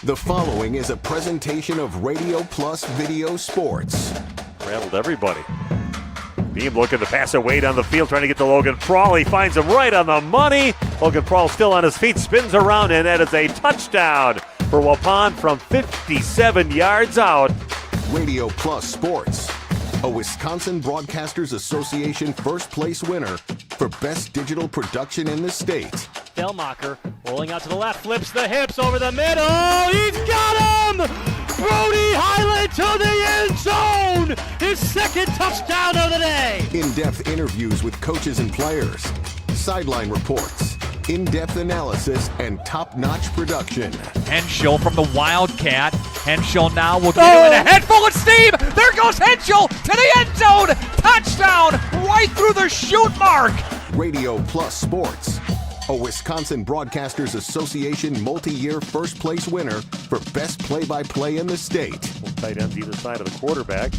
The following is a presentation of Radio Plus Video Sports. Rattled everybody. Beam looking to pass it way down the field, trying to get to Logan Prawl. He finds him right on the money. Logan Prawl still on his feet, spins around, and that is a touchdown for Waupun from 57 yards out. Radio Plus Sports, a Wisconsin Broadcasters Association first place winner for best digital production in the state. Delmacher rolling out to the left, flips the hips over the middle. He's got him! Brody Highland to the end zone! His second touchdown of the day! In-depth interviews with coaches and players, sideline reports, in-depth analysis, and top-notch production. Henschel from the Wildcat. Henschel now will get him in a head full of steam. There goes Henschel to the end zone. Touchdown right through the shoot mark. Radio Plus Sports, a Wisconsin Broadcasters Association multi-year first place winner for best play-by-play in the state. Tight ends either side of the quarterback.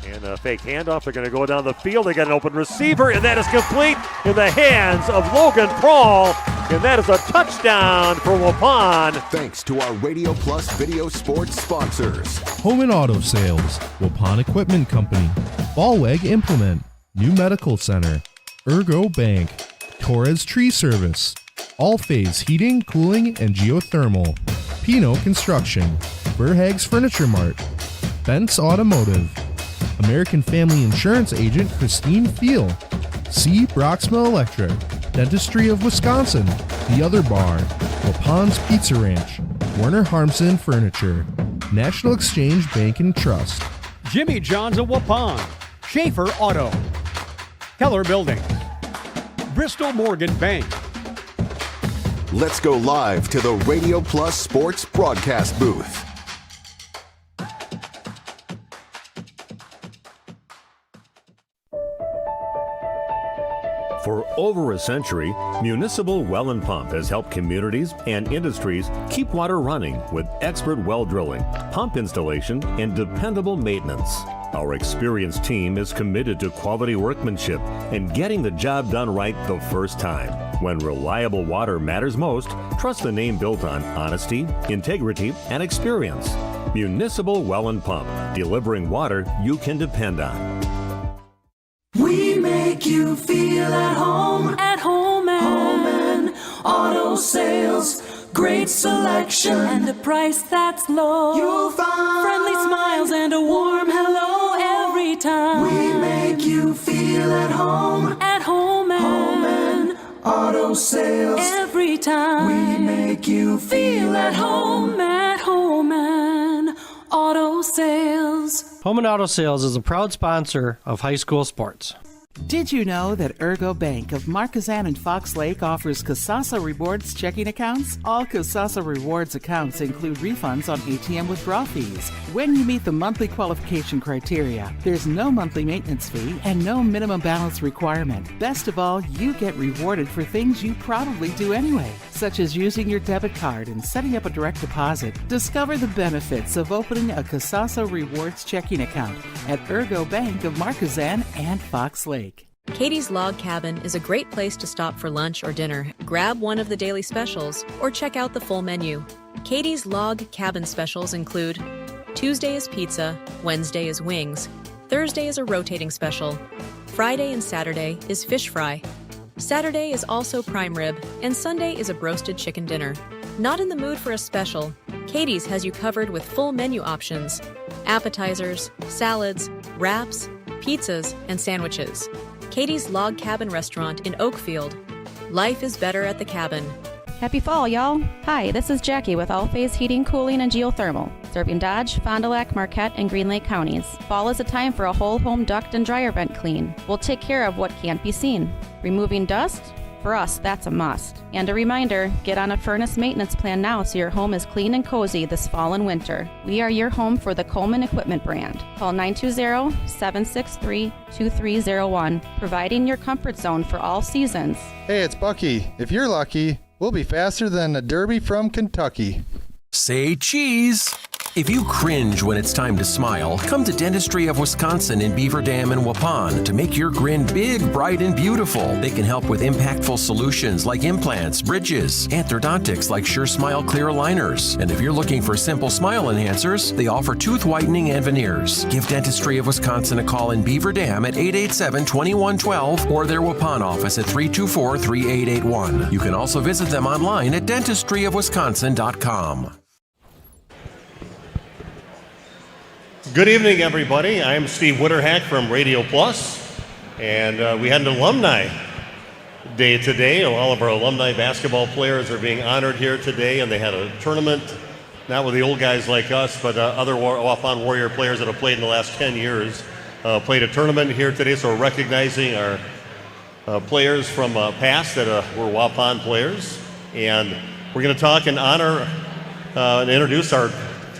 And a fake handoff. They're going to go down the field. They got an open receiver, and that is complete in the hands of Logan Prawl. And that is a touchdown for Waupun. Thanks to our Radio Plus Video Sports sponsors. Home and Auto Sales, Waupun Equipment Company, Ballweg Implement, New Medical Center, Ergo Bank, Torres Tree Service, All Phase Heating, Cooling, and Geothermal, Pino Construction, Burhags Furniture Mart, Bent's Automotive, American Family Insurance Agent Christine Fiel, C. Broxma Electric, Dentistry of Wisconsin, The Other Bar, Waupun's Pizza Ranch, Werner Harmsen Furniture, National Exchange Bank and Trust, Jimmy John's of Waupun, Schaefer Auto, Keller Building, Bristol Morgan Bank. Let's go live to the Radio Plus Sports broadcast booth. For over a century, Municipal Well and Pump has helped communities and industries keep water running with expert well drilling, pump installation, and dependable maintenance. Our experienced team is committed to quality workmanship and getting the job done right the first time. When reliable water matters most, trust the name built on honesty, integrity, and experience. Municipal Well and Pump, delivering water you can depend on. We make you feel at home and auto sales. Great selection and a price that's low. You'll find friendly smiles and a warm hello every time. We make you feel at home and auto sales. Every time we make you feel at home and auto sales. Home and Auto Sales is a proud sponsor of high school sports. Did you know that Ergo Bank of Marquezan and Fox Lake offers Casasa Rewards checking accounts? All Casasa Rewards accounts include refunds on ATM withdrawal fees. When you meet the monthly qualification criteria, there's no monthly maintenance fee and no minimum balance requirement. Best of all, you get rewarded for things you probably do anyway, such as using your debit card and setting up a direct deposit. Discover the benefits of opening a Casasa Rewards checking account at Ergo Bank of Marquezan and Fox Lake. Katie's Log Cabin is a great place to stop for lunch or dinner. Grab one of the daily specials or check out the full menu. Katie's Log Cabin specials include Tuesday is pizza, Wednesday is wings, Thursday is a rotating special, Friday and Saturday is fish fry, Saturday is also prime rib, and Sunday is a broasted chicken dinner. Not in the mood for a special? Katie's has you covered with full menu options, appetizers, salads, wraps, pizzas, and sandwiches. Katie's Log Cabin Restaurant in Oakfield. Life is better at the cabin. Happy fall, y'all. Hi, this is Jackie with All Phase Heating, Cooling, and Geothermal, serving Dodge, Fond du Lac, Marquette, and Green Lake counties. Fall is a time for a whole home duct and dryer vent clean. We'll take care of what can't be seen. Removing dust? For us, that's a must. And a reminder, get on a furnace maintenance plan now so your home is clean and cozy this fall and winter. We are your home for the Coleman Equipment brand. Call 920-763-2301, providing your comfort zone for all seasons. Hey, it's Bucky. If you're lucky, we'll be faster than a Derby from Kentucky. Say cheese. If you cringe when it's time to smile, come to Dentistry of Wisconsin in Beaver Dam and Waupun to make your grin big, bright, and beautiful. They can help with impactful solutions like implants, bridges, orthodontics like Sure Smile clear aligners. And if you're looking for simple smile enhancers, they offer tooth whitening and veneers. Give Dentistry of Wisconsin a call in Beaver Dam at 887-2112 or their Waupun office at 324-3881. You can also visit them online at dentistryofwisconsin.com. Good evening, everybody. I'm Steve Witterhack from Radio Plus, and we had an Alumni Day today. All of our alumni basketball players are being honored here today, and they had a tournament, not with the old guys like us, but other Waupun Warrior players that have played in the last 10 years. Played a tournament here today, so we're recognizing our players from past that were Waupun players. And we're going to talk and honor and introduce our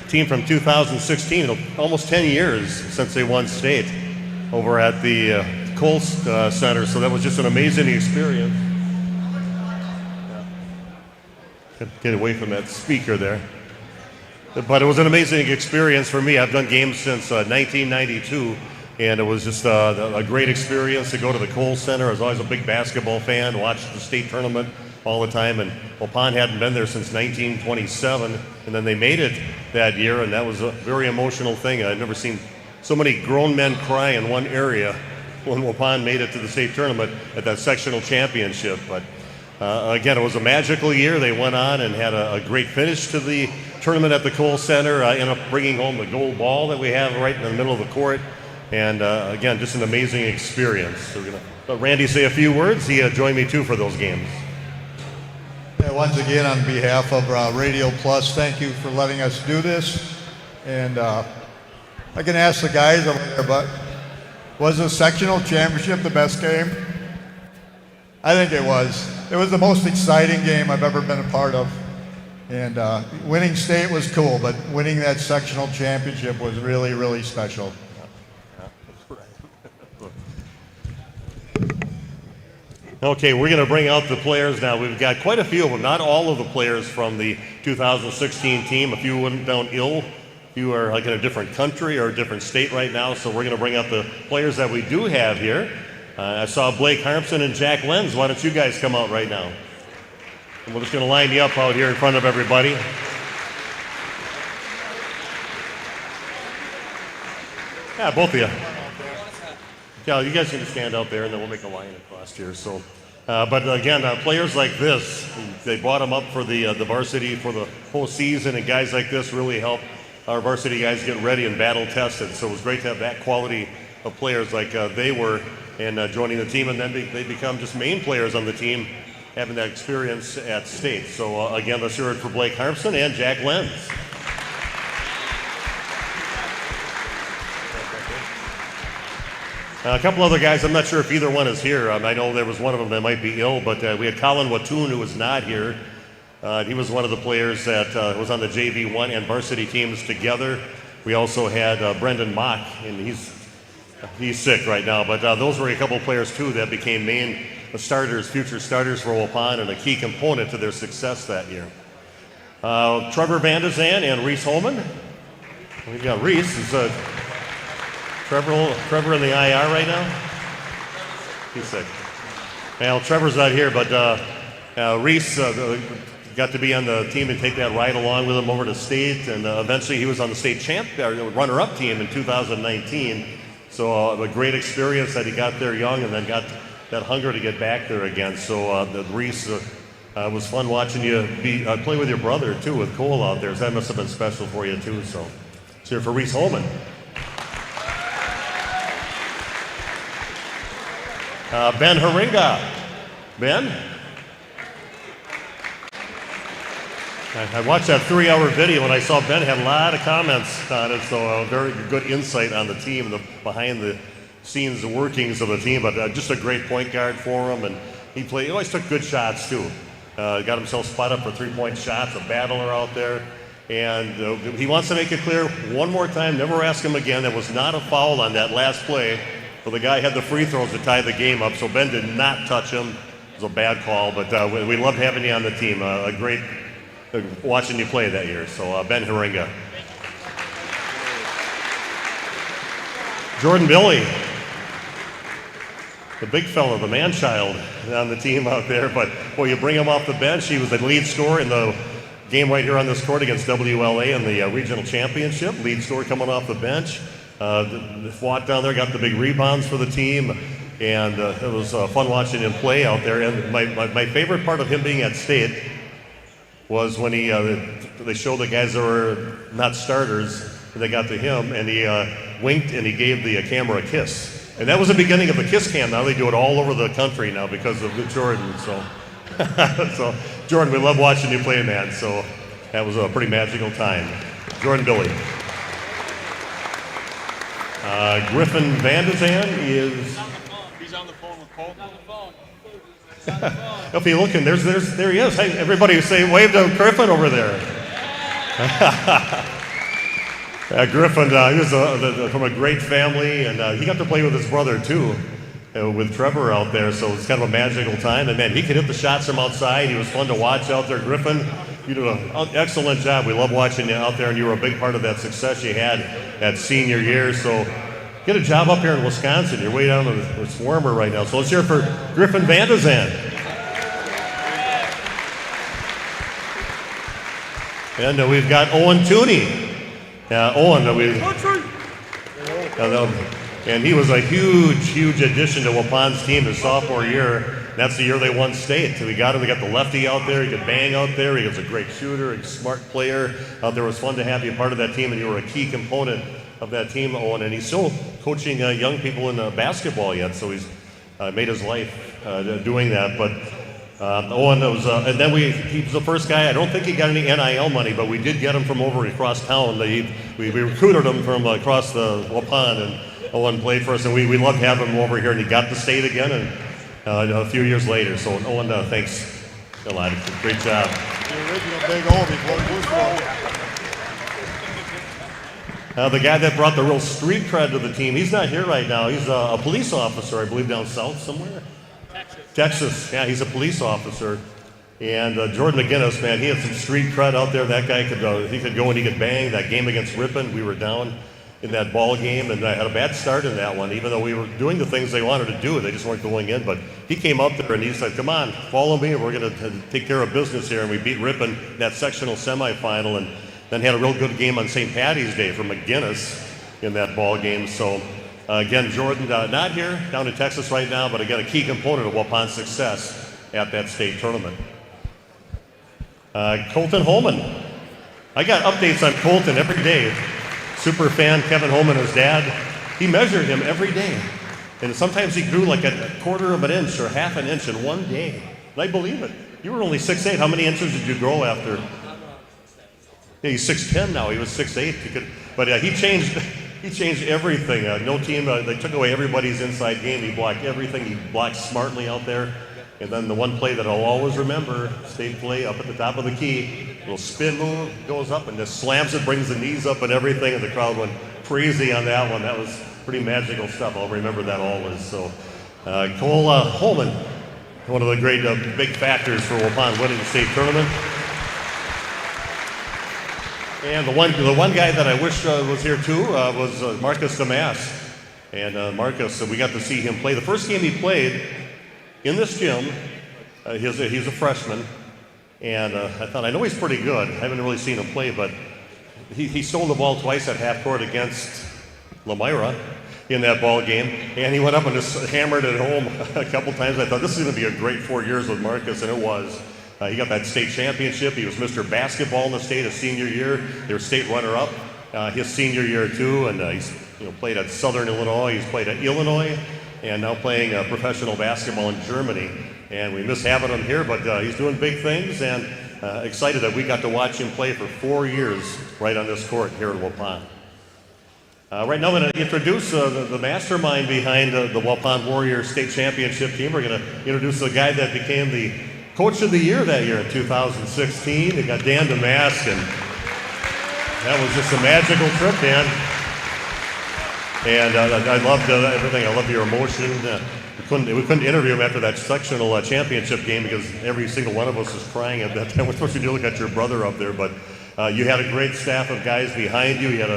team from 2016, almost 10 years since they won state over at the Kohl Center. So that was just an amazing experience. Get away from that speaker there. But it was an amazing experience for me. I've done games since 1992, and it was just a great experience to go to the Kohl Center. I was always a big basketball fan, watched the state tournament all the time, and Waupun hadn't been there since 1927, and then they made it that year, and that was a very emotional thing. I'd never seen so many grown men cry in one area when Waupun made it to the state tournament at that sectional championship. But again, it was a magical year. They went on and had a great finish to the tournament at the Kohl Center. Ended up bringing home the gold ball that we have right in the middle of the court, and again, just an amazing experience. So we're going to let Randy say a few words. He joined me too for those games. Yeah, once again, on behalf of Radio Plus, thank you for letting us do this. And I can ask the guys over there, but was the sectional championship the best game? I think it was. It was the most exciting game I've ever been a part of. And winning state was cool, but winning that sectional championship was really, really special. Okay, we're going to bring out the players now. We've got quite a few of them, not all of the players from the 2016 team. A few went down ill. A few are like in a different country or a different state right now, so we're going to bring out the players that we do have here. I saw Blake Harmson and Jack Lenz. Why don't you guys come out right now? And we're just going to line you up out here in front of everybody. Yeah, both of you. Yeah, you guys can stand out there, and then we'll make a line across here. So, but again, players like this, they brought them up for the varsity for the whole season, and guys like this really help our varsity guys get ready and battle tested. So it was great to have that quality of players like they were, and joining the team, and then they become just main players on the team, having that experience at state. So again, let's hear it for Blake Harmson and Jack Lenz. A couple other guys, I'm not sure if either one is here. I know there was one of them that might be ill, but we had Colin Waupun, who was not here. He was one of the players that was on the JV1 and varsity teams together. We also had Brendan Mock, and he's sick right now, but those were a couple players too that became main starters, future starters for Waupun, and a key component to their success that year. Trevor Van de Zan and Reese Holman. We've got Reese. Is Trevor in the IR right now? He's sick. Well, Trevor's not here, but Reese got to be on the team and take that ride along with him over to state, and eventually he was on the state runner-up team in 2019. So a great experience that he got there young and then got that hunger to get back there again. So Reese, was fun watching you play with your brother too, with Cole out there. So that must have been special for you too. So let's hear it for Reese Holman. Ben Haringa. Ben? I watched that 3-hour video and I saw Ben had a lot of comments on it, so very good insight on the team, the behind the scenes, the workings of the team, but just a great point guard for him, and he always took good shots too. Got himself spot up for 3-point shots, a battler out there, and he wants to make it clear one more time, never ask him again, there was not a foul on that last play. So the guy had the free throws to tie the game up, so Ben did not touch him. It was a bad call, but we loved having you on the team. A great watching you play that year. So Ben Haringa. Jordan Billy, the big fella, the man-child on the team out there. But, boy, you bring him off the bench. He was the lead scorer in the game right here on this court against WLA in the regional championship. Lead scorer coming off the bench. Fought down there, got the big rebounds for the team. And it was fun watching him play out there. And my favorite part of him being at state was when they showed the guys that were not starters. They got to him, and he winked, and he gave the camera a kiss. And that was the beginning of the kiss cam. Now they do it all over the country now because of Jordan. So, so Jordan, we love watching you play, man. So that was a pretty magical time. Jordan Billy. Griffin Van de Zan is... He's on the phone with Cole. On the phone. If you're looking, there he is. Hey, everybody say, wave to Griffin over there. Griffin, he was from a great family, and he got to play with his brother, too, with Trevor out there, so it's kind of a magical time. And, man, he could hit the shots from outside. He was fun to watch out there. Griffin, you did an excellent job. We love watching you out there, and you were a big part of that success you had at senior year. So get a job up here in Wisconsin. You're way down, it's warmer right now. So let's hear it for Griffin Van de Zan. And we've got Owen Tooney. Owen, and he was a huge addition to Waupun's team his sophomore year. That's the year they won state. We got him. We got the lefty out there. He could bang out there. He was a great shooter, a smart player out there. It was fun to have you part of that team, and you were a key component of that team, Owen. And he's still coaching young people in basketball yet, so he's made his life doing that. But Owen was, and then he was the first guy. I don't think he got any NIL money, but we did get him from over across town. We recruited him from across the Waupun, and Owen played for us, and we loved having him over here. And he got to state again, and a few years later. So Owen, thanks a lot. Great job. The original Big O before Blue. The guy that brought the real street cred to the team, he's not here right now. He's a police officer, I believe, down south somewhere. Texas, yeah, he's a police officer. And Jordan McGinnis, man, he had some street cred out there. That guy could go and he could bang. That game against Ripon, we were down in that ball game, and I had a bad start in that one, even though we were doing the things they wanted to do. They just weren't going in. But he came up there and he said, come on, follow me. We're going to take care of business here. And we beat Ripon in that sectional semifinal, and then had a real good game on St. Patty's Day for McGinnis in that ball game. So again, Jordan, not here, down in Texas right now, but again, a key component of Waupun's success at that state tournament. Colton Holman. I got updates on Colton every day. Super fan Kevin Holman, his dad, he measured him every day. And sometimes he grew like a quarter of an inch or half an inch in one day. And I believe it. You were only 6'8". How many inches did you grow after? Yeah, he's 6'10" now. He was 6'8". But he changed everything. No team, they took away everybody's inside game. He blocked everything. He blocked smartly out there. And then the one play that I'll always remember, state play up at the top of the key, little spin move, goes up and just slams it, brings the knees up and everything, and the crowd went crazy on that one. That was pretty magical stuff. I'll remember that always. So Cole Holman, one of the great big factors for Waupun winning the state tournament. And the one guy that I wish was here too was Marcus Damas. And Marcus, we got to see him play. The first game he played in this gym, he's a freshman, and I thought, I know he's pretty good. I haven't really seen him play, but he stole the ball twice at half court against Lomira in that ball game, and he went up and just hammered it home a couple times. I thought, this is going to be a great 4 years with Marcus, and it was. He got that state championship. He was Mr. Basketball in the state his senior year. They were state runner-up his senior year, too, and he's played at Southern Illinois. He's played at Illinois, and now playing professional basketball in Germany. And we miss having him here, but he's doing big things, and excited that we got to watch him play for 4 years right on this court here in Waupun. Right now I'm going to introduce the mastermind behind the Waupun Warrior State Championship team. We're going to introduce the guy that became the Coach of the Year that year in 2016. They got Dan Damask, and that was just a magical trip, Dan. And I loved everything. I loved your emotion. We couldn't interview him after that sectional championship game because every single one of us was crying at that time. We're supposed to look at your brother up there, but you had a great staff of guys behind you. You had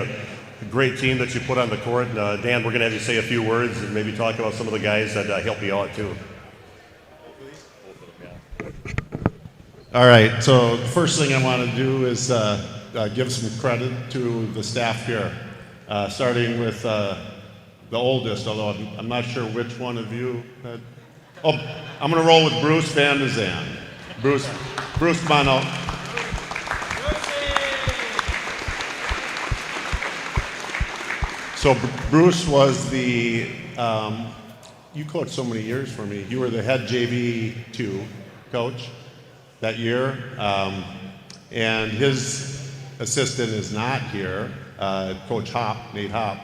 great team that you put on the court. Dan, we're going to have you say a few words and maybe talk about some of the guys that help you out too. All right, so the first thing I want to do is give some credit to the staff here, starting with the oldest, although I'm not sure which one of you had. Oh, I'm going to roll with Bruce Van de Zan. Bruce, come on out. So Bruce was the, you coached so many years for me. You were the head JV2 coach that year, and his assistant is not here, Coach Nate Hop,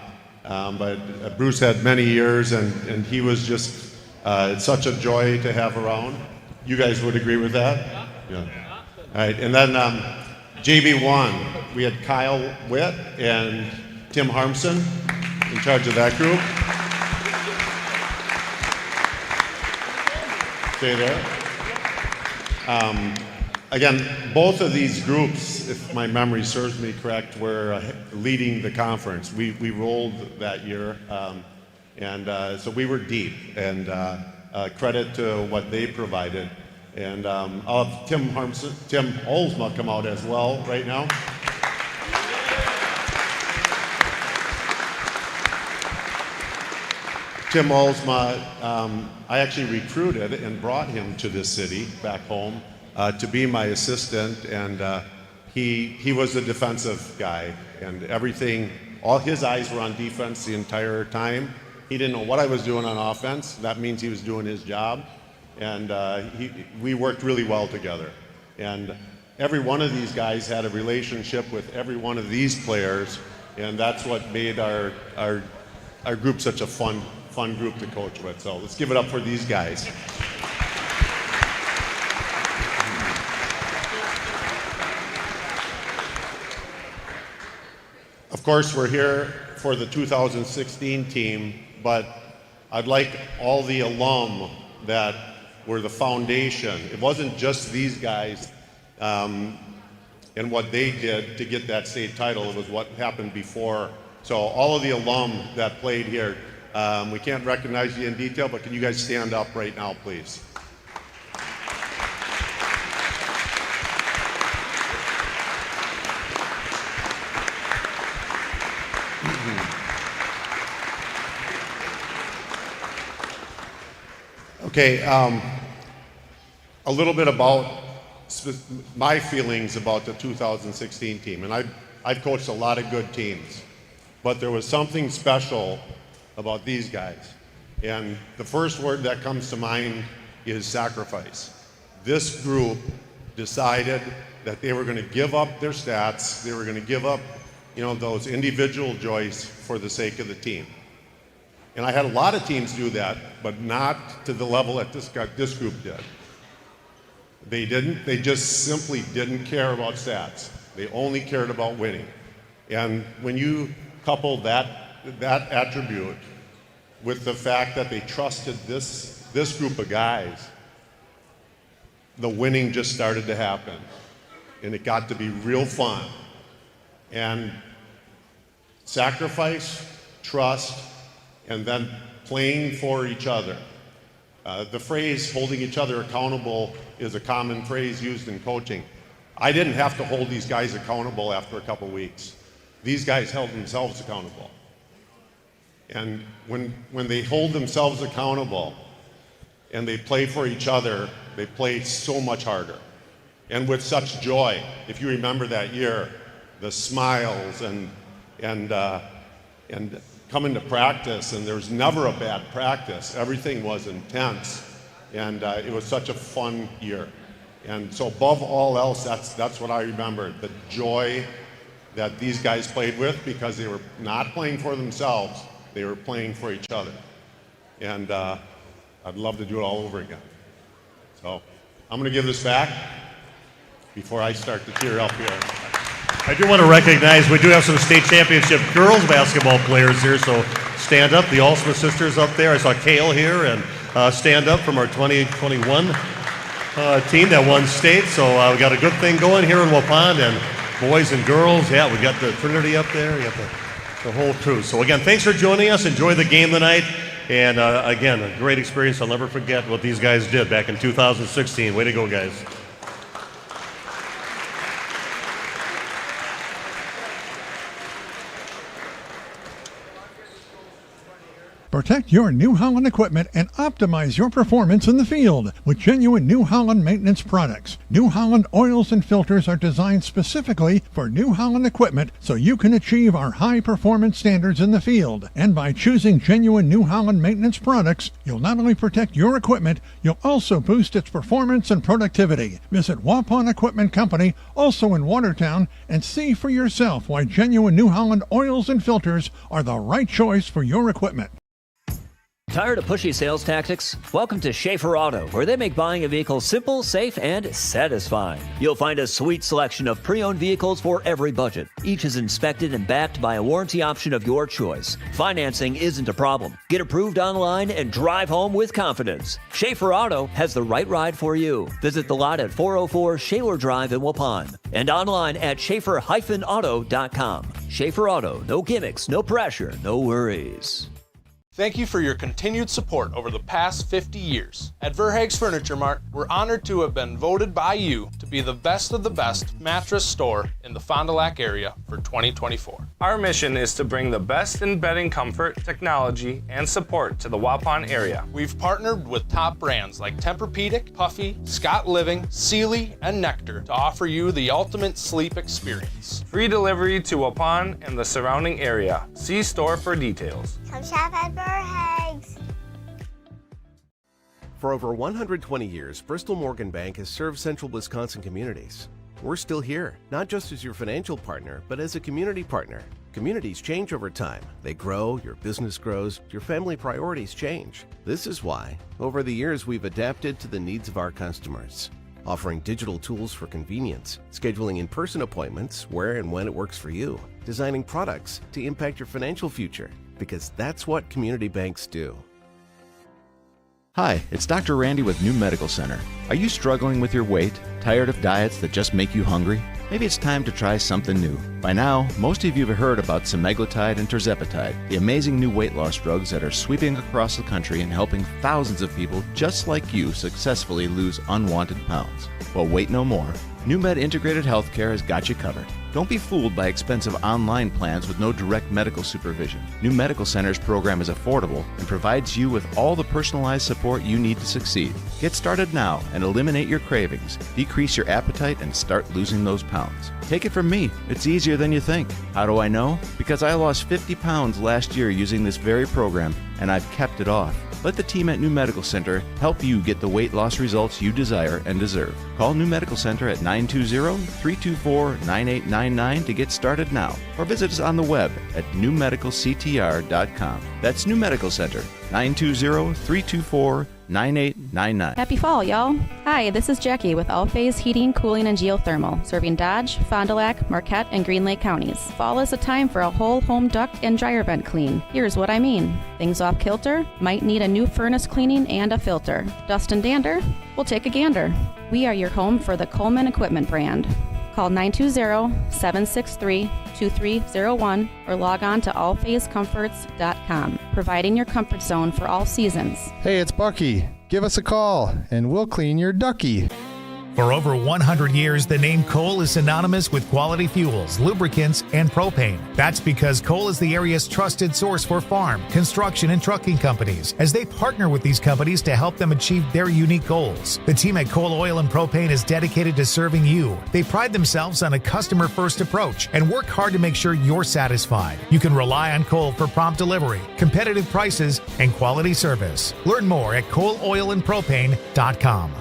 but Bruce had many years, and he was just such a joy to have around. You guys would agree with that? Yeah. All right, and then JV1, we had Kyle Witt and Tim Harmson in charge of that group. Stay there. Again, both of these groups, if my memory serves me correct, were leading the conference. We rolled that year, and so we were deep, and credit to what they provided. And I'll have Tim Olsma come out as well right now. Tim Olsma, I actually recruited and brought him to this city back home to be my assistant, and he was a defensive guy, and everything, all his eyes were on defense the entire time. He didn't know what I was doing on offense. That means he was doing his job, and we worked really well together. And every one of these guys had a relationship with every one of these players, and that's what made our group such a fun group to coach with. So let's give it up for these guys. Of course, we're here for the 2016 team, but I'd like all the alum that were the foundation. It wasn't just these guys and what they did to get that state title. It was what happened before. So all of the alum that played here, we can't recognize you in detail, but can you guys stand up right now, please? Okay, a little bit about my feelings about the 2016 team. And I've coached a lot of good teams, but there was something special about these guys. And the first word that comes to mind is sacrifice. This group decided that they were going to give up their stats, they were going to give up, those individual joys for the sake of the team. And I had a lot of teams do that, but not to the level that this group did. They didn't. They just simply didn't care about stats. They only cared about winning. And when you couple that attribute with the fact that they trusted this group of guys, the winning just started to happen. And it got to be real fun. And sacrifice, trust, and then playing for each other. The phrase holding each other accountable is a common phrase used in coaching. I didn't have to hold these guys accountable after a couple weeks. These guys held themselves accountable. And when they hold themselves accountable and they play for each other, they play so much harder. And with such joy. If you remember that year, the smiles and coming to practice, and there was never a bad practice. Everything was intense, and it was such a fun year. And so above all else, that's what I remember, the joy that these guys played with, because they were not playing for themselves, they were playing for each other. And I'd love to do it all over again. So I'm going to give this back before I start to tear up here. I do want to recognize we do have some state championship girls basketball players here, so stand up. The Alsma sisters up there. I saw Kale here, and stand up from our 2021 team that won state. So we got a good thing going here in Waupun, and boys and girls. Yeah, we got the Trinity up there. We got the The whole truth. So again, thanks for joining us. Enjoy the game tonight. And again, a great experience. I'll never forget what these guys did back in 2016. Way to go, guys. Protect your New Holland equipment and optimize your performance in the field with genuine New Holland maintenance products. New Holland oils and filters are designed specifically for New Holland equipment so you can achieve our high performance standards in the field. And by choosing genuine New Holland maintenance products, you'll not only protect your equipment, you'll also boost its performance and productivity. Visit Waupun Equipment Company, also in Watertown, and see for yourself why genuine New Holland oils and filters are the right choice for your equipment. Tired of pushy sales tactics? Welcome to Schaefer Auto, where they make buying a vehicle simple, safe, and satisfying. You'll find a sweet selection of pre-owned vehicles for every budget. Each is inspected and backed by a warranty option of your choice. Financing isn't a problem. Get approved online and drive home with confidence. Schaefer Auto has the right ride for you. Visit the lot at 404 Shaler Drive in Waupun and online at schaefer-auto.com. Schaefer Auto, no gimmicks, no pressure, no worries. Thank you for your continued support over the past 50 years. At Verhaeg's Furniture Mart, we're honored to have been voted by you to be the best of the best mattress store in the Fond du Lac area for 2024. Our mission is to bring the best in bedding comfort, technology, and support to the Waupun area. We've partnered with top brands like Tempur-Pedic, Puffy, Scott Living, Sealy, and Nectar to offer you the ultimate sleep experience. Free delivery to Waupun and the surrounding area. See store for details. Come shop at Verhaeg's. For over 120 years, Bristol Morgan Bank has served central Wisconsin communities. We're still here, not just as your financial partner, but as a community partner. Communities change over time. They grow, your business grows, your family priorities change. This is why, over the years, we've adapted to the needs of our customers, offering digital tools for convenience, scheduling in-person appointments where and when it works for you, designing products to impact your financial future, because that's what community banks do. Hi, it's Dr. Randy with New Medical Center. Are you struggling with your weight? Tired of diets that just make you hungry? Maybe it's time to try something new. By now, most of you have heard about semaglutide and tirzepatide, the amazing new weight loss drugs that are sweeping across the country and helping thousands of people just like you successfully lose unwanted pounds. Well, wait no more. NewMed Integrated Healthcare has got you covered. Don't be fooled by expensive online plans with no direct medical supervision. New Medical Center's program is affordable and provides you with all the personalized support you need to succeed. Get started now and eliminate your cravings, decrease your appetite, and start losing those pounds. Take it from me, it's easier than you think. How do I know? Because I lost 50 pounds last year using this very program, and I've kept it off. Let the team at New Medical Center help you get the weight loss results you desire and deserve. Call New Medical Center at 920-324-9899 to get started now, or visit us on the web at newmedicalctr.com. That's New Medical Center, 920-324-9899. Happy fall, y'all. Hi, this is Jackie with All Phase Heating, Cooling, and Geothermal, serving Dodge, Fond du Lac, Marquette, and Green Lake counties. Fall is a time for a whole home duct and dryer vent clean. Here's what I mean. Things off kilter? Might need a new furnace cleaning and a filter. Dust and dander? We'll take a gander. We are your home for the Coleman Equipment brand. Call 920-763-2301 or log on to allphasecomforts.com, providing your comfort zone for all seasons. Hey, it's Bucky. Give us a call, and we'll clean your ducky. For over 100 years, the name Cole is synonymous with quality fuels, lubricants, and propane. That's because Cole is the area's trusted source for farm, construction, and trucking companies, as they partner with these companies to help them achieve their unique goals. The team at Cole Oil and Propane is dedicated to serving you. They pride themselves on a customer-first approach and work hard to make sure you're satisfied. You can rely on Cole for prompt delivery, competitive prices, and quality service. Learn more at ColeOilAndPropane.com.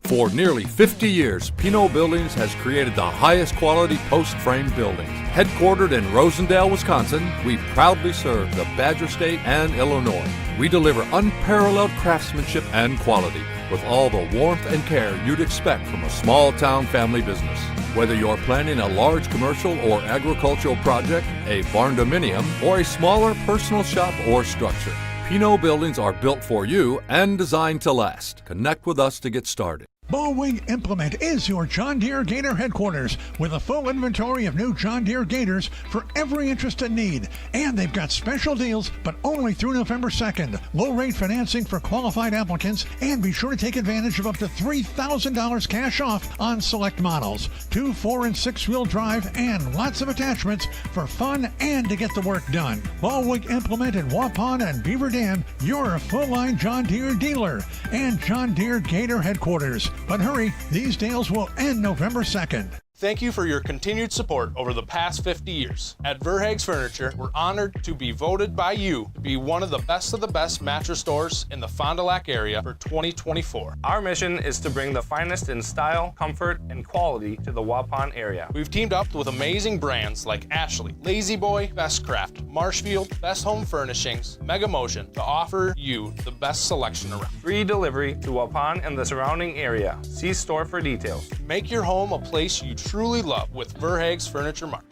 For nearly 50 years, Pinot Buildings has created the highest quality post-frame buildings. Headquartered in Rosendale, Wisconsin, we proudly serve the Badger State and Illinois. We deliver unparalleled craftsmanship and quality with all the warmth and care you'd expect from a small-town family business. Whether you're planning a large commercial or agricultural project, a barn-dominium, or a smaller personal shop or structure, Pinot Buildings are built for you and designed to last. Connect with us to get started. Ballwing Implement is your John Deere Gator headquarters with a full inventory of new John Deere Gators for every interest and need. And they've got special deals, but only through November 2nd. Low rate financing for qualified applicants, and be sure to take advantage of up to $3,000 cash off on select models. 2, 4, and 6-wheel drive and lots of attachments for fun and to get the work done. Ballwing Implement in Waupun and Beaver Dam, you're a full-line John Deere dealer and John Deere Gator headquarters. But hurry, these deals will end November 2nd. Thank you for your continued support over the past 50 years. At Verhaeg's Furniture, we're honored to be voted by you to be one of the best mattress stores in the Fond du Lac area for 2024. Our mission is to bring the finest in style, comfort, and quality to the Waupun area. We've teamed up with amazing brands like Ashley, Lazy Boy, Bestcraft, Marshfield, Best Home Furnishings, Mega Motion to offer you the best selection around. Free delivery to Waupun and the surrounding area. See store for details. Make your home a place you truly love with Verhaeg's Furniture Mart.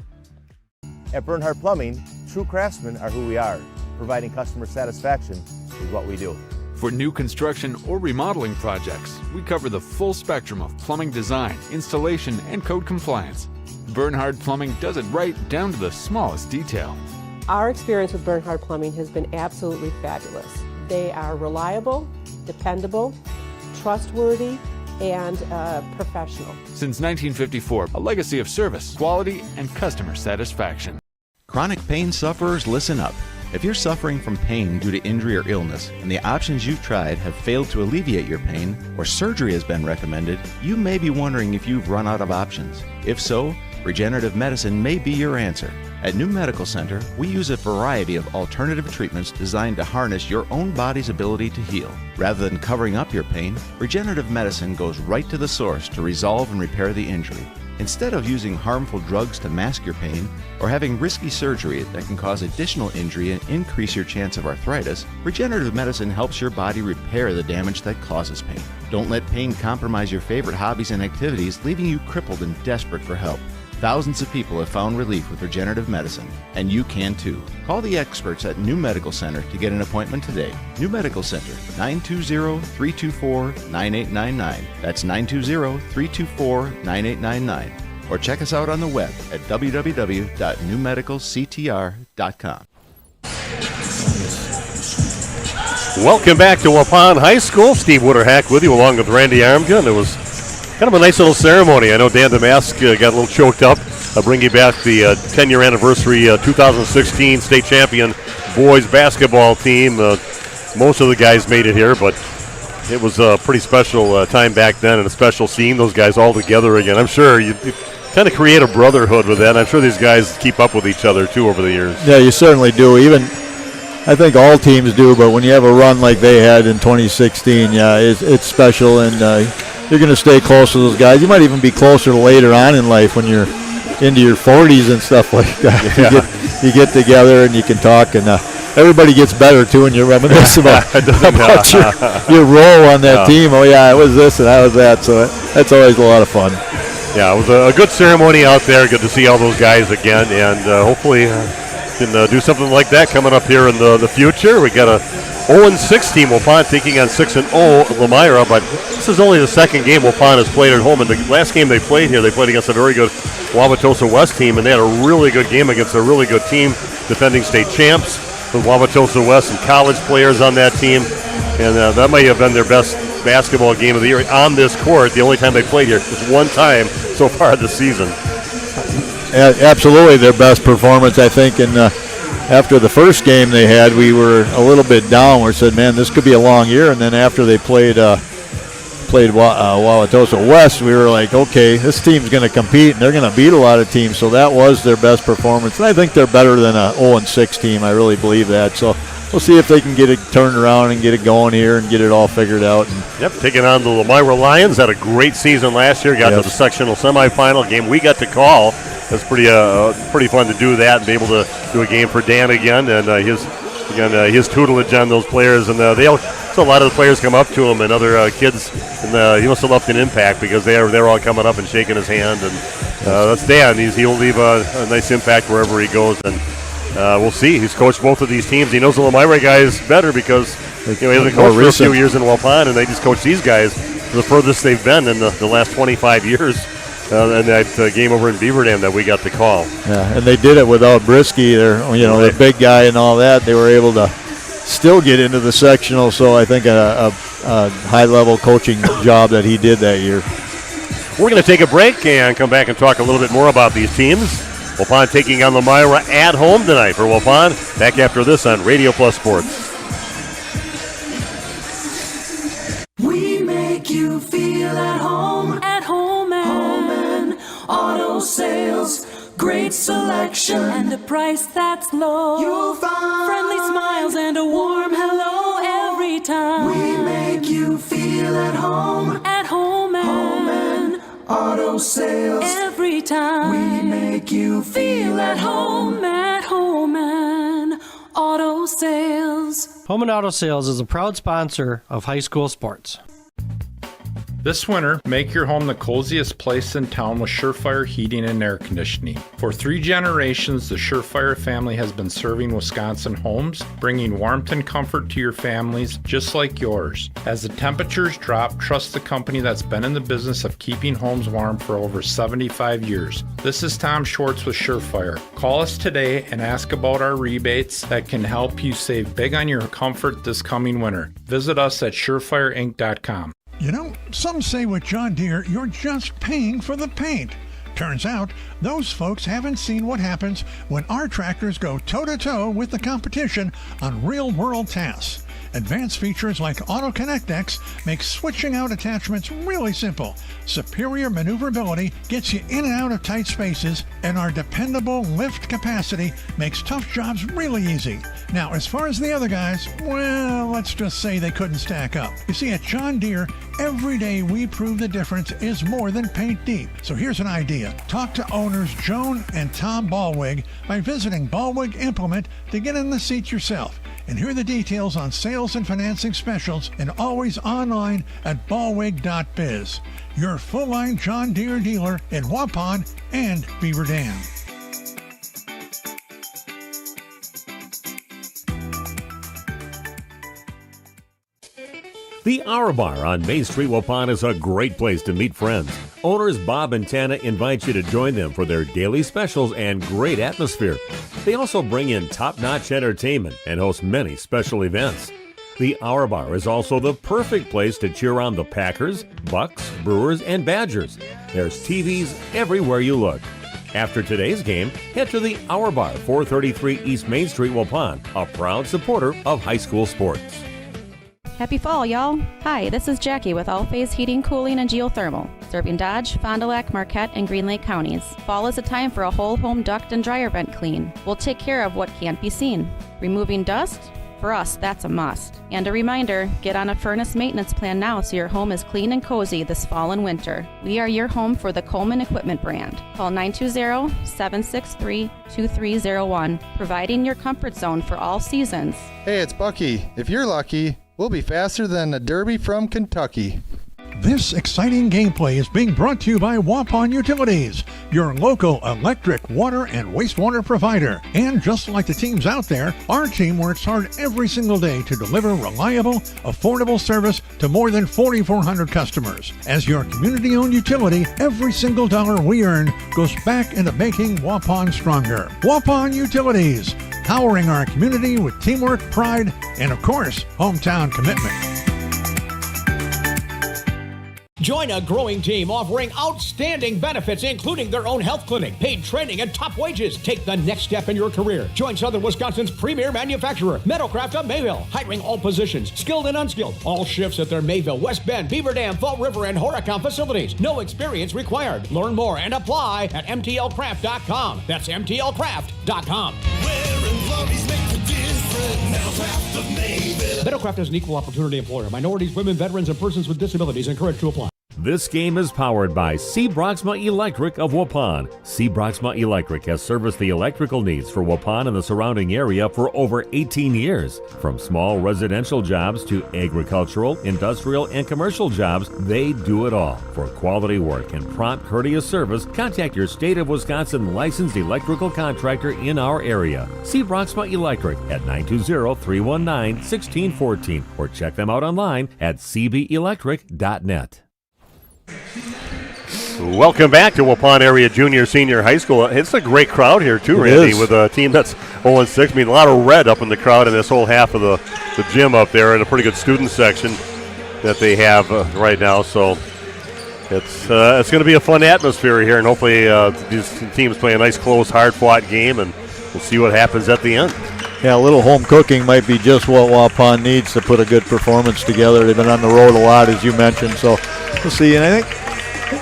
At Bernhardt Plumbing, true craftsmen are who we are. Providing customer satisfaction is what we do. For new construction or remodeling projects, we cover the full spectrum of plumbing design, installation, and code compliance. Bernhardt Plumbing does it right down to the smallest detail. Our experience with Bernhardt Plumbing has been absolutely fabulous. They are reliable, dependable, trustworthy, and professional. Since 1954, a legacy of service, quality, and customer satisfaction. Chronic pain sufferers, listen up. If you're suffering from pain due to injury or illness, and the options you've tried have failed to alleviate your pain, or surgery has been recommended, you may be wondering if you've run out of options. If so, regenerative medicine may be your answer. At New Medical Center, we use a variety of alternative treatments designed to harness your own body's ability to heal. Rather than covering up your pain, regenerative medicine goes right to the source to resolve and repair the injury. Instead of using harmful drugs to mask your pain, or having risky surgery that can cause additional injury and increase your chance of arthritis, regenerative medicine helps your body repair the damage that causes pain. Don't let pain compromise your favorite hobbies and activities, leaving you crippled and desperate for help. Thousands of people have found relief with regenerative medicine, and you can too. Call the experts at New Medical Center to get an appointment today. New Medical Center, 920-324-9899. That's 920-324-9899. Or check us out on the web at www.newmedicalctr.com. Welcome back to Waupun High School. Steve Wooderhack with you along with Randy Armgun. It was kind of a nice little ceremony. I know Dan Damask got a little choked up. I'll bring you back the 10-year anniversary 2016 state champion boys basketball team. Most of the guys made it here, but it was a pretty special time back then and a special seeing those guys all together again. I'm sure you kind of create a brotherhood with that. I'm sure these guys keep up with each other too over the years. Yeah, you certainly do. Even I think all teams do, but when you have a run like they had in 2016, yeah, it's special, and you're going to stay close to those guys. You might even be closer later on in life when you're into your 40s and stuff like that. Yeah. You get together and you can talk, and everybody gets better too, and you reminisce about your role on that team. Oh yeah, it was this and that was that. So that's always a lot of fun. Yeah, it was a good ceremony out there. Good to see all those guys again, and hopefully can do something like that coming up here in the future. We got a 0-6 team, Waupun, taking on 6-0 Lomira, but this is only the second game Waupun has played at home. And the last game they played here, they played against a very good Wauwatosa West team, and they had a really good game against a really good team, defending state champs, with Wauwatosa West and college players on that team. And that may have been their best basketball game of the year on this court. The only time they played here was one time so far this season. Absolutely their best performance, I think, and after the first game they had, we were a little bit down. We said, man, this could be a long year. And then after they played Wauwatosa West, we were like, okay, this team's going to compete, and they're going to beat a lot of teams. So that was their best performance. And I think they're better than a 0-6 team. I really believe that. So we'll see if they can get it turned around and get it going here and get it all figured out. Yep, taking on the Lomira Lions. Had a great season last year. Got to the sectional semifinal game we got to call. It's pretty fun to do that and be able to do a game for Dan again, and his tutelage on those players, and so a lot of the players come up to him and other kids, and he must have left an impact because they're all coming up and shaking his hand, and that's Dan. He'll leave a nice impact wherever he goes, and we'll see. He's coached both of these teams. He knows the Lomira guys better because he hasn't coached for a few years in Waupun, and they just coach these guys the furthest they've been in the last 25 years. And that game over in Beaver Dam that we got to call. Yeah, and they did it without Brisky, the big guy and all that. They were able to still get into the sectional, so I think a high-level coaching job that he did that year. We're going to take a break and come back and talk a little bit more about these teams. Waupun taking on Lomira at home tonight for Waupun. Back after this on Radio Plus Sports. We make you feel at home and auto sales. Great selection and a price that's low. You'll find friendly smiles and a warm hello every time. We make you feel at home and auto sales. Every time we make you feel at home and auto sales. Home and Auto Sales is a proud sponsor of high school sports. This winter, make your home the coziest place in town with Surefire Heating and Air Conditioning. For 3 generations, the Surefire family has been serving Wisconsin homes, bringing warmth and comfort to your families just like yours. As the temperatures drop, trust the company that's been in the business of keeping homes warm for over 75 years. This is Tom Schwartz with Surefire. Call us today and ask about our rebates that can help you save big on your comfort this coming winter. Visit us at surefireinc.com. You know, some say with John Deere, you're just paying for the paint. Turns out, those folks haven't seen what happens when our tractors go toe-to-toe with the competition on real-world tasks. Advanced features like Auto Connect X make switching out attachments really simple. Superior maneuverability gets you in and out of tight spaces, and our dependable lift capacity makes tough jobs really easy. Now, as far as the other guys, well, let's just say they couldn't stack up. You see, at John Deere, every day we prove the difference is more than paint deep. So here's an idea. Talk to owners Joan and Tom Ballwig by visiting Ballwig Implement to get in the seat yourself. And hear the details on sales and financing specials, and always online at ballwig.biz. Your full-line John Deere dealer in Waupun and Beaver Dam. The Hour Bar on Main Street, Waupun is a great place to meet friends. Owners Bob and Tana invite you to join them for their daily specials and great atmosphere. They also bring in top-notch entertainment and host many special events. The Hour Bar is also the perfect place to cheer on the Packers, Bucks, Brewers, and Badgers. There's TVs everywhere you look. After today's game, head to the Hour Bar, 433 East Main Street, Waupun, a proud supporter of high school sports. Happy fall, y'all. Hi, this is Jackie with All Phase Heating, Cooling, and Geothermal, serving Dodge, Fond du Lac, Marquette, and Green Lake counties. Fall is a time for a whole home duct and dryer vent clean. We'll take care of what can't be seen. Removing dust? For us, that's a must. And a reminder, get on a furnace maintenance plan now so your home is clean and cozy this fall and winter. We are your home for the Coleman Equipment brand. Call 920-763-2301, providing your comfort zone for all seasons. Hey, it's Bucky. If you're lucky, we'll be faster than the Derby from Kentucky. This exciting gameplay is being brought to you by Waupun Utilities, your local electric, water, and wastewater provider. And just like the teams out there, our team works hard every single day to deliver reliable, affordable service to more than 4,400 customers. As your community-owned utility, every single dollar we earn goes back into making Waupun stronger. Waupun Utilities, powering our community with teamwork, pride, and of course, hometown commitment. Join a growing team offering outstanding benefits, including their own health clinic, paid training, and top wages. Take the next step in your career. Join Southern Wisconsin's premier manufacturer, Metalcraft of Mayville, hiring all positions, skilled and unskilled. All shifts at their Mayville, West Bend, Beaver Dam, Fall River, and Horicon facilities. No experience required. Learn more and apply at mtlcraft.com. That's mtlcraft.com. Metalcraft is an equal opportunity employer. Minorities, women, veterans, and persons with disabilities encouraged to apply. This game is powered by C. Broxma Electric of Waupun. C. Broxma Electric has serviced the electrical needs for Waupun and the surrounding area for over 18 years. From small residential jobs to agricultural, industrial, and commercial jobs, they do it all. For quality work and prompt, courteous service, contact your State of Wisconsin licensed electrical contractor in our area. C. Broxma Electric at 920-319-1614 or check them out online at cbelectric.net. Welcome back to Waupun Area Junior Senior High School. It's a great crowd here too, It Randy, is. with a team that's 0-6. I mean, a lot of red up in the crowd in this whole half of the gym up there, and a pretty good student section that they have right now. So it's going to be a fun atmosphere here, and hopefully these teams play a nice, close, hard-fought game, and we'll see what happens at the end. Yeah, a little home cooking might be just what Waupun needs to put a good performance together. They've been on the road a lot, as you mentioned, so we'll see. And I think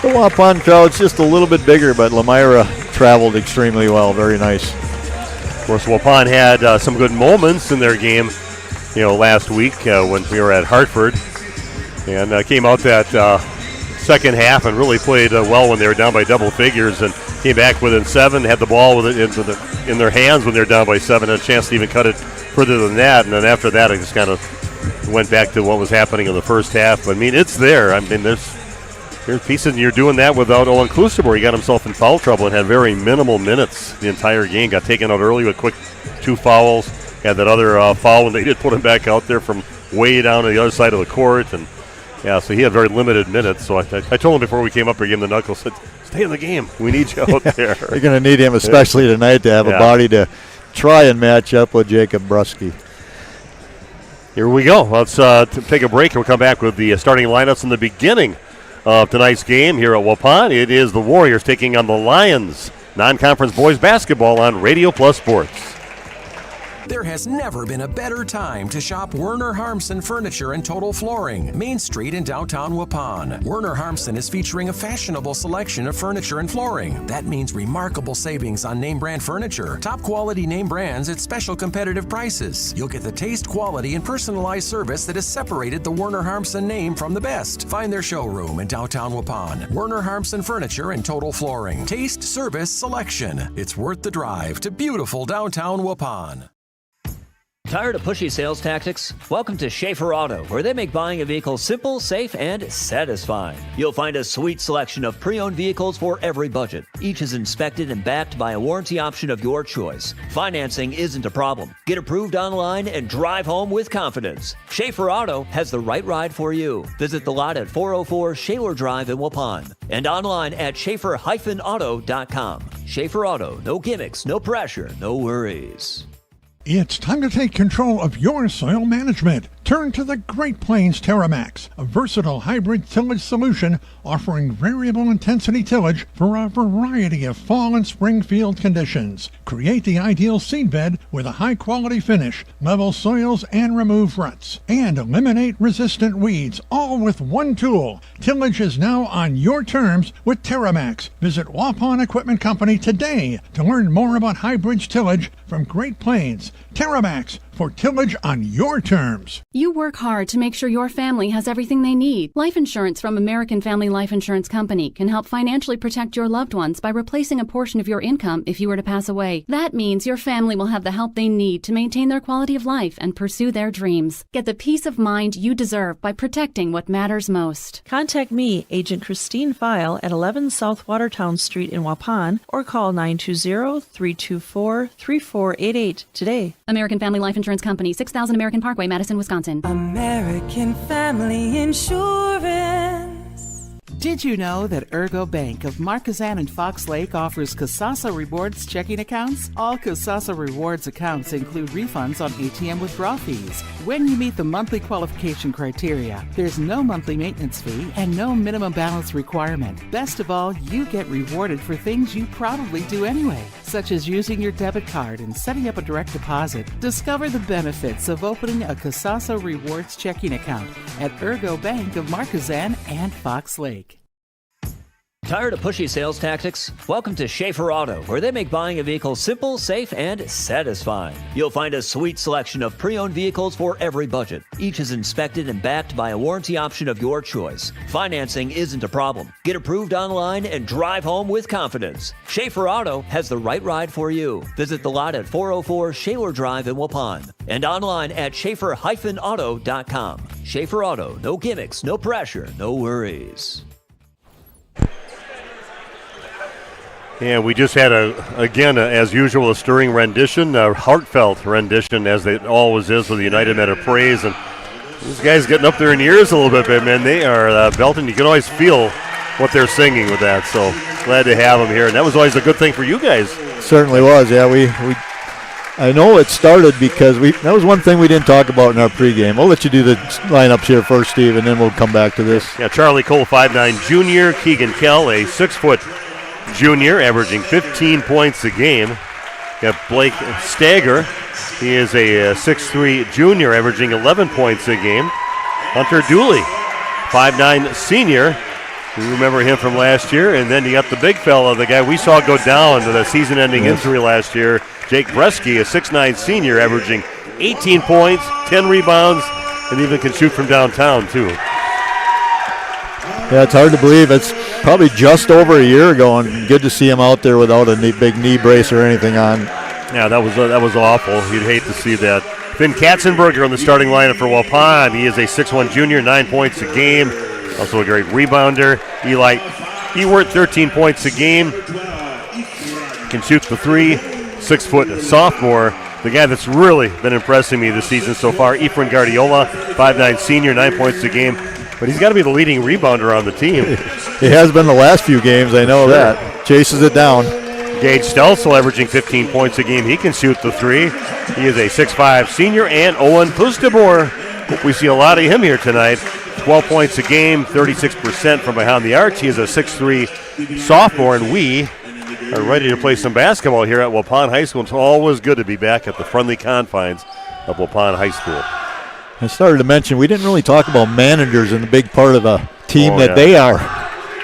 the Waupun crowd's just a little bit bigger, but Lomira traveled extremely well. Very nice. Of course, Waupun had some good moments in their game, last week when we were at Hartford, and came out that second half and really played well when they were down by double figures, and came back within 7, had the ball with it in their hands when they were down by 7, and a chance to even cut it further than that. And then after that, I just kind of went back to what was happening in the first half. But, I mean, it's there. I mean, there's pieces, and you're doing that without Owen Kluster, where he got himself in foul trouble and had very minimal minutes the entire game. Got taken out early with quick 2 fouls. Had that other foul when they did put him back out there from way down to the other side of the court. And, yeah, so he had very limited minutes. So I told him before we came up here, gave him the knuckles, said, stay in the game. We need you out there. You're going to need him, especially tonight, to have a body to try and match up with Jacob Brusky. Here we go. Let's take a break, and we'll come back with the starting lineups in the beginning of tonight's game here at Waupun. It is the Warriors taking on the Lions. Non-conference boys basketball on Radio Plus Sports. There has never been a better time to shop Werner Harmsen Furniture and Total Flooring, Main Street in downtown Waupun. Werner Harmsen is featuring a fashionable selection of furniture and flooring. That means remarkable savings on name brand furniture, top quality name brands at special competitive prices. You'll get the taste, quality, and personalized service that has separated the Werner Harmsen name from the best. Find their showroom in downtown Waupun. Werner Harmsen Furniture and Total Flooring. Taste, service, selection. It's worth the drive to beautiful downtown Waupun. Tired of pushy sales tactics? Welcome to Schaefer Auto, where they make buying a vehicle simple, safe, and satisfying. You'll find a sweet selection of pre-owned vehicles for every budget. Each is inspected and backed by a warranty option of your choice. Financing isn't a problem. Get approved online and drive home with confidence. Schaefer Auto has the right ride for you. Visit the lot at 404 Shaler Drive in Waupun and online at schaefer-auto.com. Schaefer Auto, no gimmicks, no pressure, no worries. It's time to take control of your soil management. Turn to the Great Plains TerraMax, a versatile hybrid tillage solution offering variable intensity tillage for a variety of fall and spring field conditions. Create the ideal seedbed with a high-quality finish, level soils and remove ruts, and eliminate resistant weeds, all with one tool. Tillage is now on your terms with TerraMax. Visit Waupun Equipment Company today to learn more about hybrid tillage from Great Plains. TerraMax, for tillage on your terms. You work hard to make sure your family has everything they need. Life insurance from American Family Life Insurance Company can help financially protect your loved ones by replacing a portion of your income if you were to pass away. That means your family will have the help they need to maintain their quality of life and pursue their dreams. Get the peace of mind you deserve by protecting what matters most. Contact me, Agent Christine File, at 11 South Watertown Street in Waupun, or call 920-324-3488 today. American Family Life Insurance Company, 6000 American Parkway, Madison, Wisconsin. American Family Insurance. Did you know that Ergo Bank of Marquezan and Fox Lake offers Casasa Rewards checking accounts? All Casasa Rewards accounts include refunds on ATM withdrawal fees. When you meet the monthly qualification criteria, there's no monthly maintenance fee and no minimum balance requirement. Best of all, you get rewarded for things you probably do anyway, such as using your debit card and setting up a direct deposit. Discover the benefits of opening a Casasa Rewards checking account at Ergo Bank of Marquezan and Fox Lake. Tired of pushy sales tactics? Welcome to Schaefer Auto, where they make buying a vehicle simple, safe, and satisfying. You'll find a sweet selection of pre-owned vehicles for every budget. Each is inspected and backed by a warranty option of your choice. Financing isn't a problem. Get approved online and drive home with confidence. Schaefer Auto has the right ride for you. Visit the lot at 404 Shaler Drive in Waupun and online at schaefer-auto.com. Schaefer Auto, no gimmicks, no pressure, no worries. And we just had, as usual, a stirring rendition, a heartfelt rendition, as it always is with the United Men of Praise. And these guys getting up there in years a little bit, man. They are belting. You can always feel what they're singing with that. So glad to have them here. And that was always a good thing for you guys. Certainly was, yeah. I know it started because that was one thing we didn't talk about in our pregame. I'll let you do the lineups here first, Steve, and then we'll come back to this. Yeah, Charlie Cole, 5'9" junior. Keegan Kell, a 6-foot junior, averaging 15 points a game. Got Blake Stager. He is a 6'3" junior, averaging 11 points a game. Hunter Dooley, 5'9" senior. We remember him from last year. And then you got the big fella, the guy we saw go down to the season-ending injury last year, Jake Bresky, a 6'9" senior, averaging 18 points, 10 rebounds, and even can shoot from downtown, too. Yeah, it's hard to believe. It's probably just over a year ago, and good to see him out there without a big knee brace or anything on. Yeah, that was awful. You'd hate to see that. Finn Katzenberger on the starting lineup for Waupun. He is a 6'1" junior, 9 points a game. Also a great rebounder. Eli Ewert, 13 points a game. Can shoot the three. 6-foot sophomore. The guy that's really been impressing me this season so far, Efren Guardiola, 5'9" senior, 9 points a game. But he's got to be the leading rebounder on the team. He has been the last few games, I know that. Chases it down. Gage Stelsel averaging 15 points a game. He can shoot the three. He is a 6'5" senior. And Owen Pustebor, hope we see a lot of him here tonight. 12 points a game, 36% from behind the arc. He is a 6'3" sophomore, and we are ready to play some basketball here at Waupun High School. It's always good to be back at the friendly confines of Waupun High School. I started to mention we didn't really talk about managers and the big part of a team they are.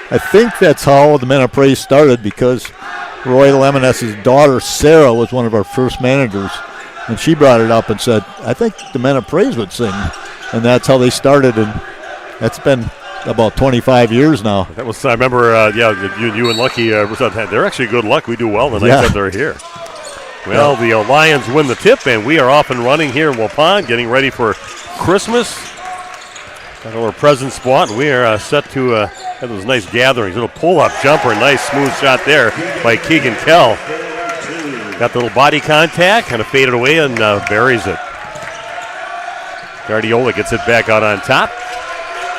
I think that's how the Men of Praise started, because Roy Lemoness's daughter Sarah was one of our first managers, and she brought it up and said, I think the Men of Praise would sing. And that's how they started, and that's been about 25 years now. That was, I remember, you and Lucky, they're actually good luck. We do well the night that they're here. Well, the Lions win the tip, and we are off and running here in Waupun, getting ready for Christmas. Got our present spot. We are set to have those nice gatherings. Little pull-up jumper, nice smooth shot there by Keegan Kell. Got the little body contact, kind of faded away and buries it. Guardiola gets it back out on top.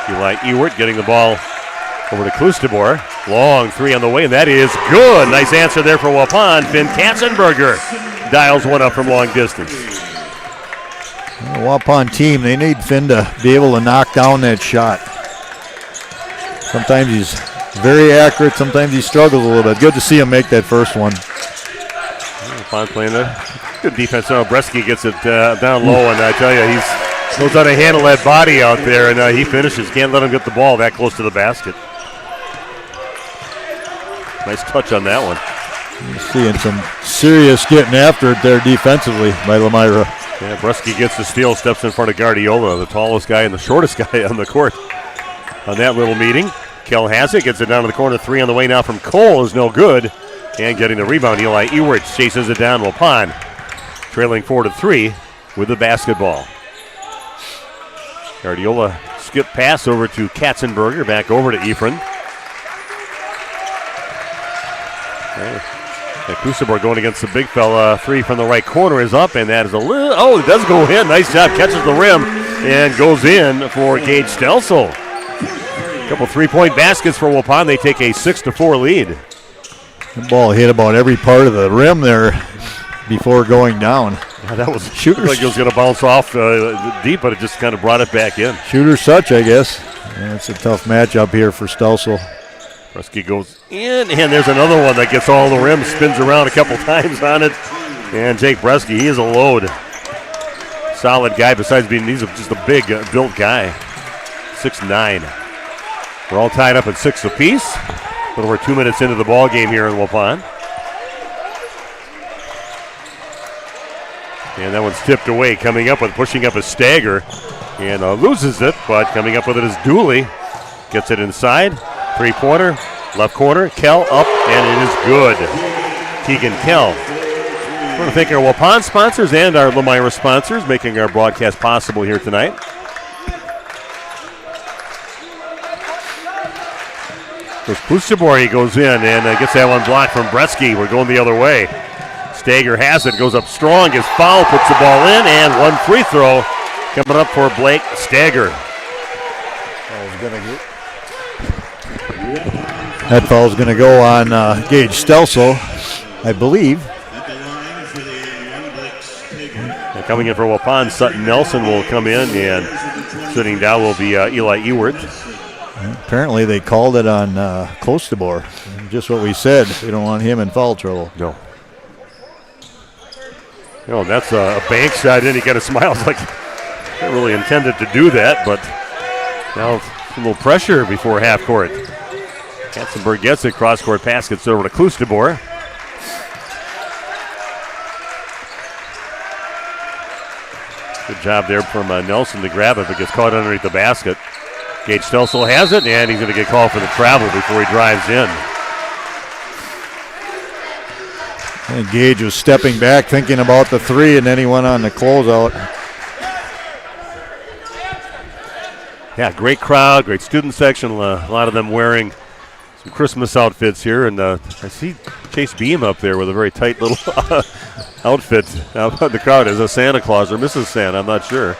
Eli Ewert getting the ball over to Klustebor. Long three on the way, and that is good. Nice answer there for Waupun. Finn Katzenberger dials one up from long distance. The Waupun team, they need Finn to be able to knock down that shot. Sometimes he's very accurate, sometimes he struggles a little bit. Good to see him make that first one. Waupun playing a good defense. Now Bresky gets it down low, and I tell you, he's knows how to handle that body out there, and he finishes. Can't let him get the ball that close to the basket. Nice touch on that one. You're seeing some serious getting after it there defensively by Lomira. Yeah, Bresky gets the steal, steps in front of Guardiola, the tallest guy and the shortest guy on the court on that little meeting. Kell has it, gets it down to the corner. Three on the way now from Cole is no good. And getting the rebound, Eli Ewert chases it down. Waupun trailing 4-3 with the basketball. Guardiola skip pass over to Katzenberger, back over to Efren. Kusabor going against the big fella. Three from the right corner is up, and that is a little, it does go in. Nice job, catches the rim, and goes in for Gage Stelsel. A couple three-point baskets for Waupun. They take a 6-4 lead. The ball hit about every part of the rim there before going down. Yeah, that was shooter. Like it was going to bounce off deep, but it just kind of brought it back in. Shooter such, I guess. Yeah, it's a tough matchup here for Stelsel. Bresky goes in, and there's another one that gets all the rim, spins around a couple times on it. And Jake Bresky, he is a load. Solid guy, besides being, he's just a big built guy. 6'9". We're all tied up at 6 apiece. A little over 2 minutes into the ball game here in Waupun. And that one's tipped away. Pushing up a Stagger, and loses it, but coming up with it is Dooley. Gets it inside. Three-pointer, left corner. Kell up, and it is good. Keegan Kell. I want to thank our Waupun sponsors and our Lomira sponsors, making our broadcast possible here tonight. Kusabori goes in and gets that one blocked from Bresky. We're going the other way. Stager has it, goes up strong, gets foul, puts the ball in, and one free throw coming up for Blake Stager. That was going to get. That foul's going to go on Gage Stelzel, I believe. And coming in for Waupun, Sutton Nelson will come in, and sitting down will be Eli Ewert. Apparently they called it on Klostebor. Just what we said. We don't want him in foul trouble. No. Oh, that's a bank shot in. He kind of smiles like not really intended to do that, but now a little pressure before half court. Katzenberg gets it. Cross-court pass gets over to Klostebor. Good job there from Nelson to grab it, but gets caught underneath the basket. Gage Stelzel has it, and he's going to get called for the travel before he drives in. And Gage was stepping back thinking about the three, and then he went on the closeout. Yeah, great crowd, great student section. A lot of them wearing some Christmas outfits here. And I see Chase Beam up there with a very tight little outfit. The crowd is a Santa Claus or Mrs. Santa, I'm not sure.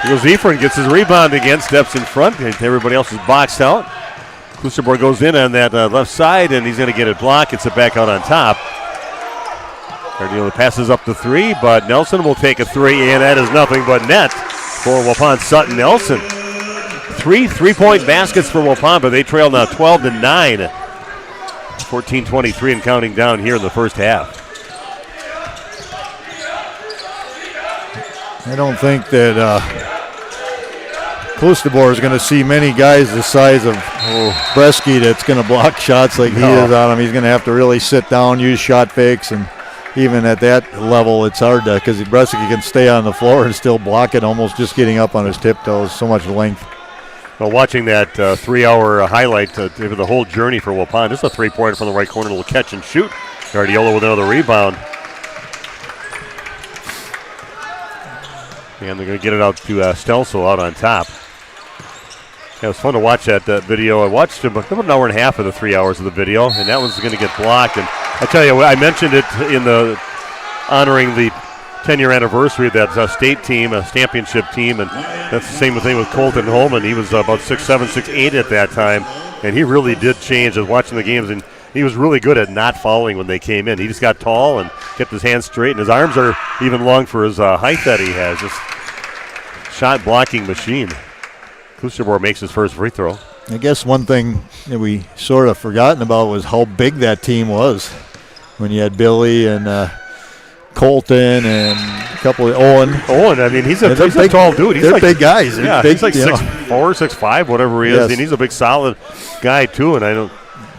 Here goes Ephraim, gets his rebound again, steps in front, and everybody else is boxed out. Klostebor goes in on that left side, and he's going to get it blocked. Gets it back out on top. Guardiola passes up the three, but Nelson will take a three, and that is nothing but net for Waupun Sutton Nelson. Three-point baskets for Waupun, but they trail now 12-9. 14-23 and counting down here in the first half. I don't think that Klostebor is going to see many guys the size of Bresky that's going to block shots like he is on him. He's going to have to really sit down, use shot fakes, and even at that level, it's hard to, because Bresky can stay on the floor and still block it, almost just getting up on his tiptoes. So much length. Well, watching that 3-hour highlight over the whole journey for Waupun, just a three-pointer from the right corner, a little catch and shoot. Guardiola with another rebound. And they're going to get it out to Stelzel out on top. Yeah, it was fun to watch that video. I watched about an hour and a half of the 3 hours of the video, and that one's going to get blocked. And I tell you, I mentioned it in the honoring the 10-year anniversary of that state team, a championship team, and that's the same thing with Colton Holman. He was about 6'7", 6'8" at that time, and he really did change as watching the games, and he was really good at not fouling when they came in. He just got tall and kept his hands straight, and his arms are even long for his height that he has. Just shot-blocking machine. Klostebor makes his first free throw. I guess one thing that we sort of forgotten about was how big that team was when you had Billy and Colton and a couple of Owen, I mean, he's a tall dude. They're big guys. Yeah, big, he's like 6'4", 6'5", whatever he is, and he's a big, solid guy too. And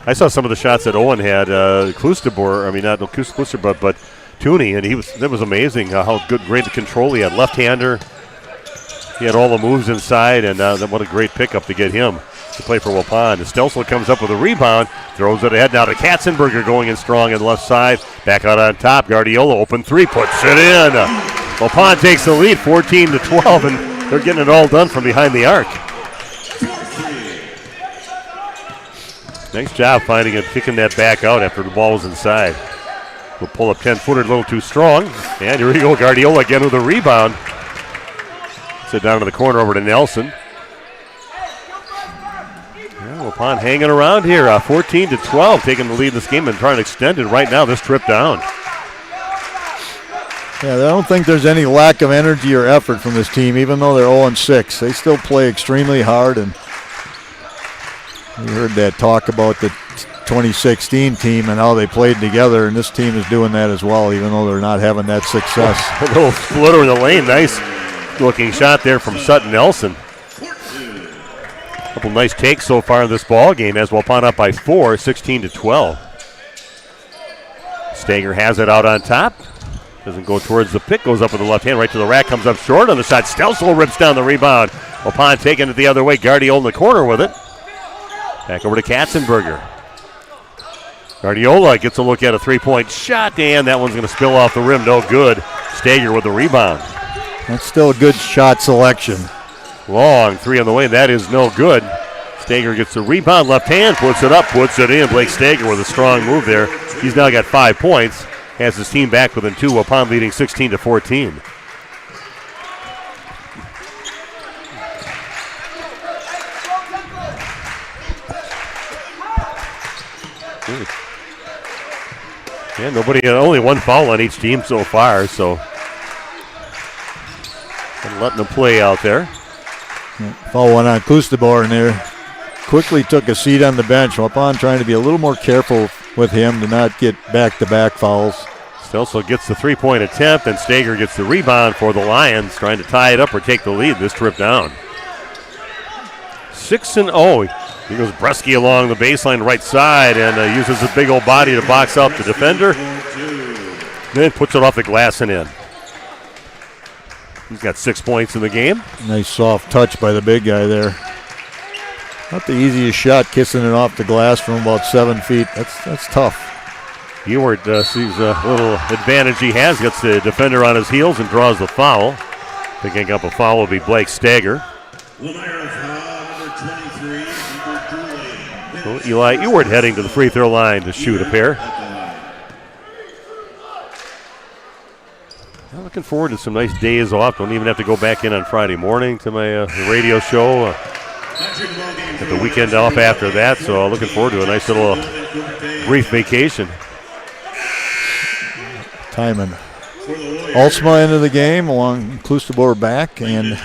I saw some of the shots that Owen had. Klostebor, I mean, not Klostebor, but Tooney, and that was amazing how great control he had. Left-hander. He had all the moves inside, and what a great pickup to get him to play for Waupun. Stelzel comes up with a rebound, throws it ahead now to Katzenberger going in strong on the left side. Back out on top, Guardiola open three, puts it in. Waupun takes the lead, 14-12, and they're getting it all done from behind the arc. Nice job finding it, kicking that back out after the ball was inside. We'll pull up 10-footer a little too strong, and here we go, Guardiola again with a rebound. Sit down to the corner over to Nelson. Waupun hanging around here, 14-12, taking the lead in this game and trying to extend it right now, this trip down. Yeah, I don't think there's any lack of energy or effort from this team, even though they're 0-6. They still play extremely hard, and we heard that talk about the 2016 team and how they played together, and this team is doing that as well, even though they're not having that success. A little splitter in the lane, nice looking shot there from Sutton Nelson. Couple nice takes so far in this ball game as Waupun up by 4, 16-12. Stager has it out on top. Doesn't go towards the pick, goes up with the left hand, right to the rack, comes up short on the shot. Stelzel rips down the rebound. Waupun taking it the other way. Guardiola in the corner with it. Back over to Katzenberger. Guardiola gets a look at a three-point shot, and that one's going to spill off the rim. No good. Stager with the rebound. That's still a good shot selection. Long three on the way. That is no good. Stager gets the rebound. Left hand, puts it up, puts it in. Blake Stager with a strong move there. He's now got 5 points. Has his team back within 2. Waupun leading 16-14. And only one foul on each team so far, so letting them play out there. Foul one on Klustebor in there. Quickly took a seat on the bench. Waupun trying to be a little more careful with him to not get back-to-back fouls. Stelso gets the three-point attempt, and Stager gets the rebound for the Lions, trying to tie it up or take the lead this trip down. 6-0. Here goes Bresky along the baseline right side and uses his big old body to box out the defender. Then puts it off the glass and in. He's got 6 points in the game. Nice soft touch by the big guy there. Not the easiest shot, kissing it off the glass from about 7 feet. That's tough. Ewart sees a little advantage he has, gets the defender on his heels and draws the foul. Picking up a foul will be Blake Stager. So Eli Ewart heading to the free throw line to shoot a pair. I'm looking forward to some nice days off. Don't even have to go back in on Friday morning to my radio show. Get the weekend off after that, so looking forward to a nice little brief vacation. Timon. Alsma into the game along Klustebor back, and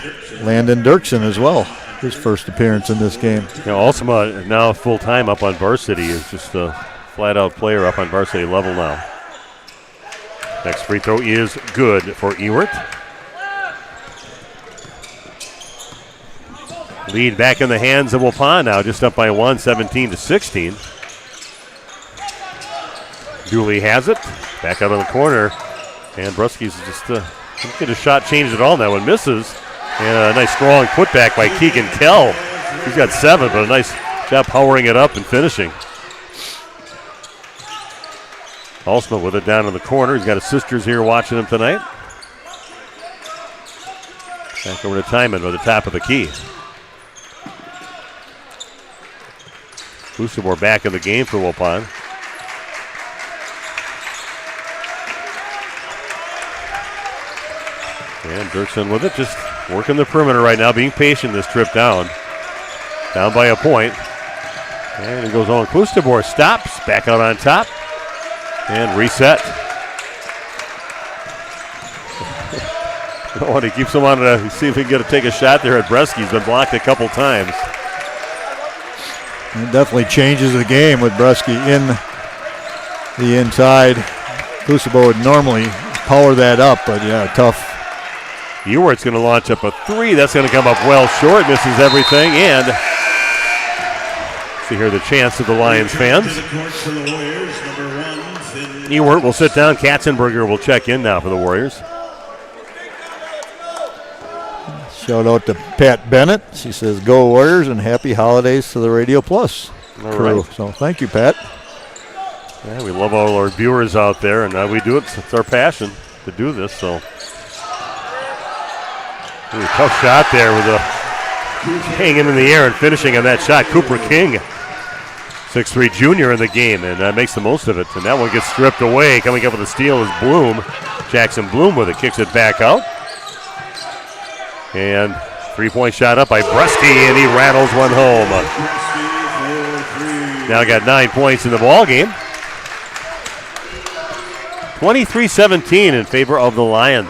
Landon Dirksen as well. His first appearance in this game. Alsma now full-time up on varsity, is just a flat-out player up on varsity level now. Next free throw is good for Ewart. Lead back in the hands of Waupun now, just up by 1, 17-16. Dooley has it. Back out on the corner. And Brusky's just didn't get a shot changed at all. That one misses. And a nice strong putback by Keegan Kell. He's got 7, but a nice job powering it up and finishing. Alsma with it down in the corner. He's got his sisters here watching him tonight. Back over to Timon by the top of the key. Klustebor back in the game for Waupun. And Dirksen with it, just working the perimeter right now, being patient this trip down. Down by a point. And it goes on. Klustebor stops, back out on top. And reset. Oh, and he keeps him on to see if he can take a shot there at Bresky. He's been blocked a couple times. It definitely changes the game with Bresky in the inside. Klustebor would normally power that up, but yeah, tough. Ewart's going to launch up a 3. That's going to come up well short. Misses everything. And see here the chance of the Lions fans. Ewart will sit down. Katzenberger will check in now for the Warriors. Shout out to Pat Bennett. She says, "Go Warriors," and happy holidays to the Radio Plus crew. Right. So thank you, Pat. Yeah, we love all our viewers out there, and we do it. It's our passion to do this. So, ooh, tough shot there with a hanging in the air and finishing on that shot. Cooper King, 6'3" junior in the game, and makes the most of it. And that one gets stripped away. Coming up with a steal is Bloom. Jackson Bloom with it, kicks it back out. And three-point shot up by Bresky, and he rattles one home. Now got 9 points in the ball game. 23-17 in favor of the Lions.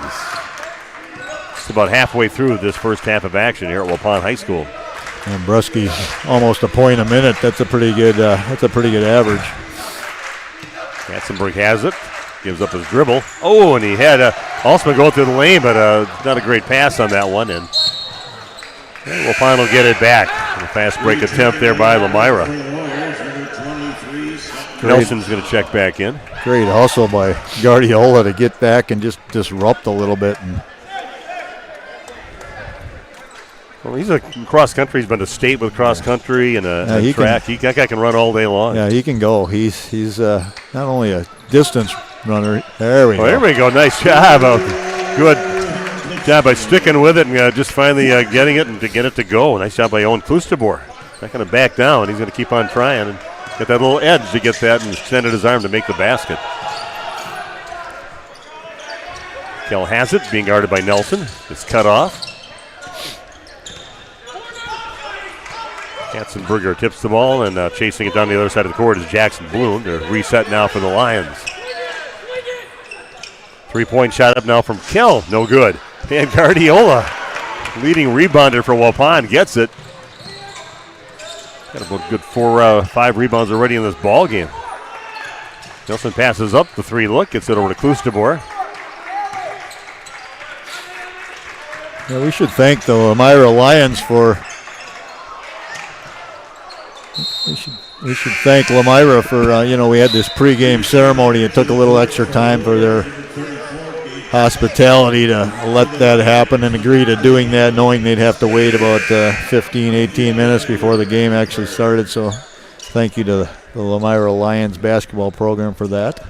It's about halfway through this first half of action here at Waupun High School. And Bresky almost a point a minute. That's a pretty good. That's a pretty good average. Katzenberg has it. Gives up his dribble. Oh, and he had Alsma go through the lane, but not a great pass on that one. And Waupun will get it back. A fast break attempt there by Lomira. Nelson's going to check back in. Great hustle by Guardiola to get back and just disrupt a little bit. And well, he's a cross country. He's been to state with cross country and a track. That guy can run all day long. Yeah, he can go. He's not only a distance runner. There we go. There we go. Nice job. Good job by sticking with it and just finally getting it and to get it to go. Nice job by Owen Klustebor. Not going to back down. He's going to keep on trying and get that little edge to get that and extended his arm to make the basket. Kell has it, being guarded by Nelson. It's cut off. Katzenberger tips the ball, and chasing it down the other side of the court is Jackson Bloom. They're reset now for the Lions. 3-point shot up now from Kell. No good. And Guardiola, leading rebounder for Waupun, gets it. Got about a good 4-5 rebounds already in this ball game. Nelson passes up the 3 look, gets it over to Klustebor. Yeah, we should thank the Lomira Lions for. We should thank Lomira for, we had this pregame ceremony. It took a little extra time for their hospitality to let that happen and agree to doing that, knowing they'd have to wait about 15, 18 minutes before the game actually started. So thank you to the Lomira Lions basketball program for that.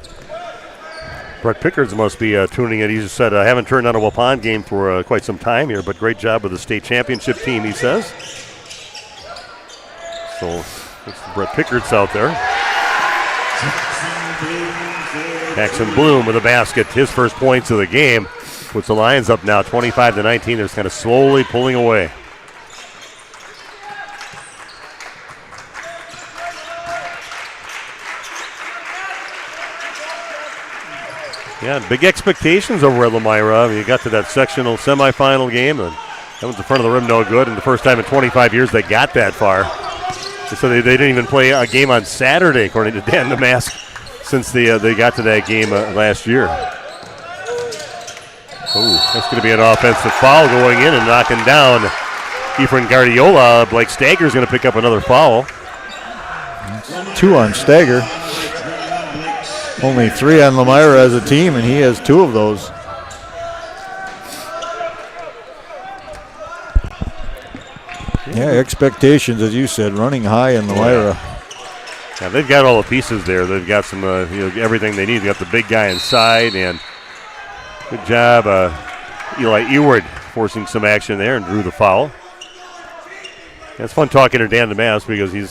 Brett Pickards must be tuning in. He just said, I haven't turned on a Waupun game for quite some time here, but great job with the state championship team, he says. So it's Brett Pickards out there. Paxton Bloom with a basket, his first points of the game. Puts the Lions up now 25-19. They're just kind of slowly pulling away. Yeah, big expectations over at Lomira. I mean, you got to that sectional semifinal game, and that was in front of the rim, no good. And the first time in 25 years they got that far. So they didn't even play a game on Saturday, according to Dan Damask, since they got to that game last year. Oh, that's going to be an offensive foul going in and knocking down Efren Guardiola. Blake Stager's going to pick up another foul. 2 on Stager. Only 3 on Lomira as a team, and he has 2 of those. Yeah, expectations, as you said, running high in Lomira. Yeah, they've got all the pieces there. They've got some, everything they need. They've got the big guy inside, and good job, Eli Eward forcing some action there and drew the foul. Yeah, it's fun talking to Dan Damask because he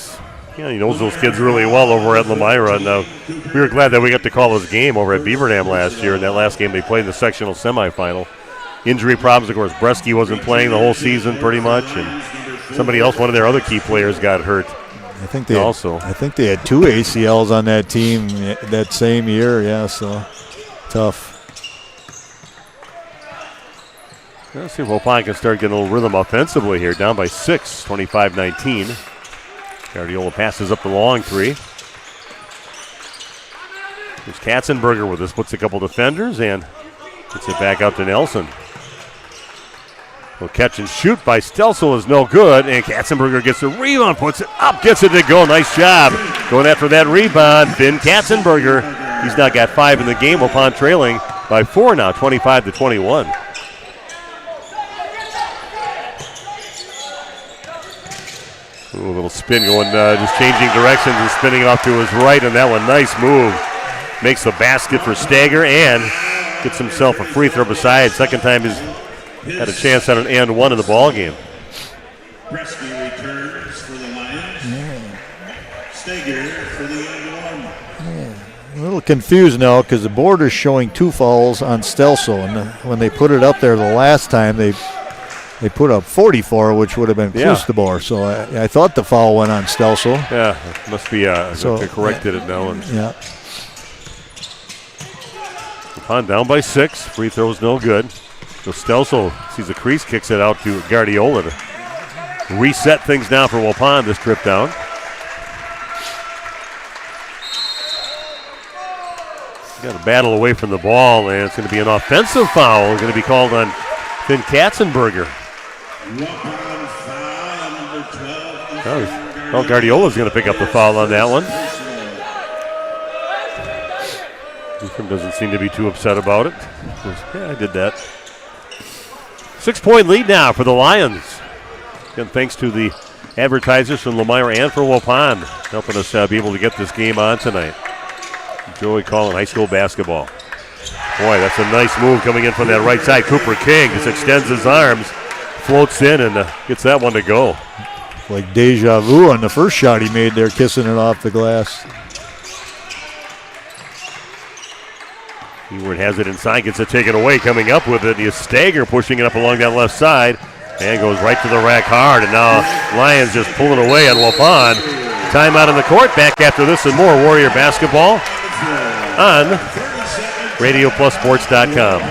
knows those kids really well over at Lomira, and we were glad that we got to call this game over at Beaver Dam last year. In that last game, they played in the sectional semifinal. Injury problems, of course. Bresky wasn't playing the whole season pretty much, and somebody else, one of their other key players, got hurt. I think they had 2 ACLs on that team that same year. Yeah, so tough. Let's see if Waupun can start getting a little rhythm offensively here. Down by 6, 25-19. Guardiola passes up the long 3. There's Katzenberger with this, puts a couple defenders and gets it back out to Nelson. Well, catch and shoot by Stelsel is no good, and Katzenberger gets the rebound, puts it up, gets it to go. Nice job going after that rebound. Finn Katzenberger, he's now got 5 in the game. Waupun trailing by 4 now, 25-21. Ooh, a little spin going, just changing directions and spinning off to his right, and that one, nice move. Makes the basket for Stager and gets himself a free throw beside. Second time he's had a chance at an and 1 in the ball game. Bresky returns for the Lions. Stager for the and 1. A little confused now because the board is showing 2 fouls on Stelsel, and when they put it up there the last time, they put up 44, which would have been Klustebor. So I thought the foul went on Stelsel. Yeah, it must be. They corrected it now. And yeah. Waupun down by 6. Free throw's no good. So Stelsel sees the crease, kicks it out to Guardiola to reset things down for Waupun this trip down. Got a battle away from the ball, and it's going to be an offensive foul. It's going to be called on Finn Katzenberger. Well, Guardiola's going to pick up the foul on that one. Ethan doesn't seem to be too upset about it. Yeah, I did that. 6-point lead now for the Lions. Again, thanks to the advertisers from Lomira and for Waupun helping us be able to get this game on tonight. Joey calling high school basketball. Boy, that's a nice move coming in from that right side. Cooper King just extends his arms, floats in, and gets that one to go. Like deja vu on the first shot he made there, kissing it off the glass. Eward has it inside, gets it taken away, coming up with it. He is Stager pushing it up along that left side, and goes right to the rack hard. And now Lions just pulling away on Waupun. Timeout on the court. Back after this and more Warrior basketball on RadioPlusSports.com.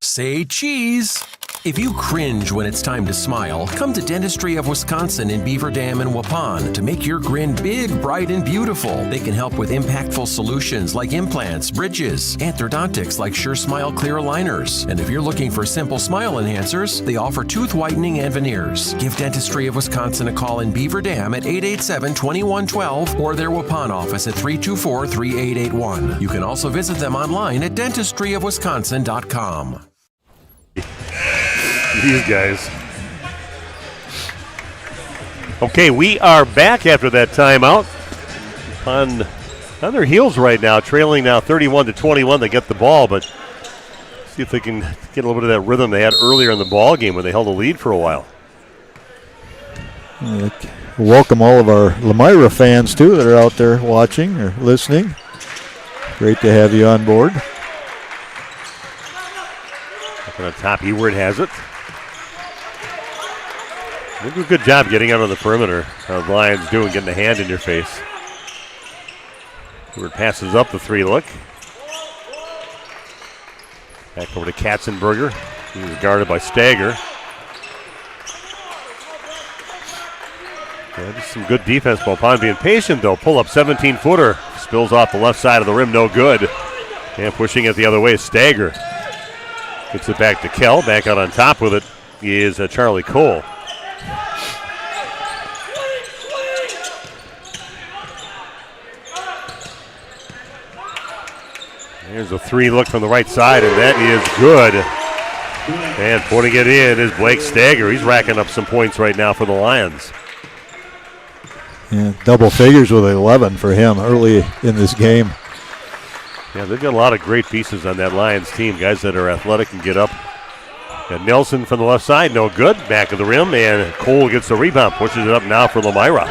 Say cheese. If you cringe when it's time to smile, come to Dentistry of Wisconsin in Beaver Dam and Waupun to make your grin big, bright, and beautiful. They can help with impactful solutions like implants, bridges, orthodontics like Sure Smile clear aligners. And if you're looking for simple smile enhancers, they offer tooth whitening and veneers. Give Dentistry of Wisconsin a call in Beaver Dam at 887-2112 or their Waupun office at 324-3881. You can also visit them online at dentistryofwisconsin.com. These guys. Okay, we are back after that timeout. On their heels right now, trailing now 31-21. They get the ball, but see if they can get a little bit of that rhythm they had earlier in the ball game when they held a lead for a while. Welcome all of our Lomira fans, too, that are out there watching or listening. Great to have you on board. Up on the top, Ewert has it. They do a good job getting out on the perimeter. How the Lions doing, getting a hand in your face. Ewert passes up the 3-look. Back over to Katzenberger. He was guarded by Stager. Yeah, just some good defense. Waupun being patient, though. Pull up 17-footer. Spills off the left side of the rim, no good. And pushing it the other way is Stager. Gets it back to Kell. Back out on top with it is Charlie Cole. Here's a 3-look from the right side, and that is good. And putting it in is Blake Stager. He's racking up some points right now for the Lions. Yeah, double figures with 11 for him early in this game. Yeah, they've got a lot of great pieces on that Lions team, guys that are athletic and get up. Got Nelson from the left side, no good. Back of the rim, and Cole gets the rebound, pushes it up now for Lomira.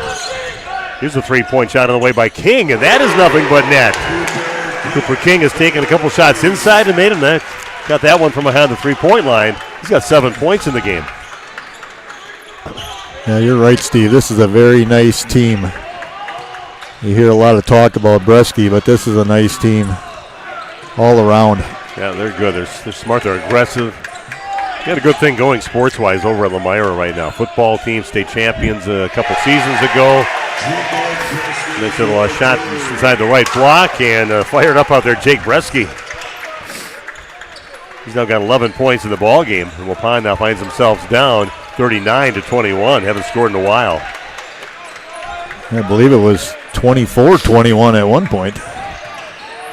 Here's a 3-point shot on the way by King, and that is nothing but net. Cooper King has taken a couple shots inside and made him that. Got that one from behind the 3-point line. He's got 7 points in the game. Yeah, you're right, Steve. This is a very nice team. You hear a lot of talk about Bresky, but this is a nice team all around. Yeah, they're good. They're smart. They're aggressive. They got a good thing going sports-wise over at Lomira right now. Football team, state champions a couple seasons ago. They took a shot inside the right block and fired up out there Jake Bresky. He's now got 11 points in the ball game. And Waupun now finds themselves down 39-21. Haven't scored in a while. I believe it was 24-21 at one point.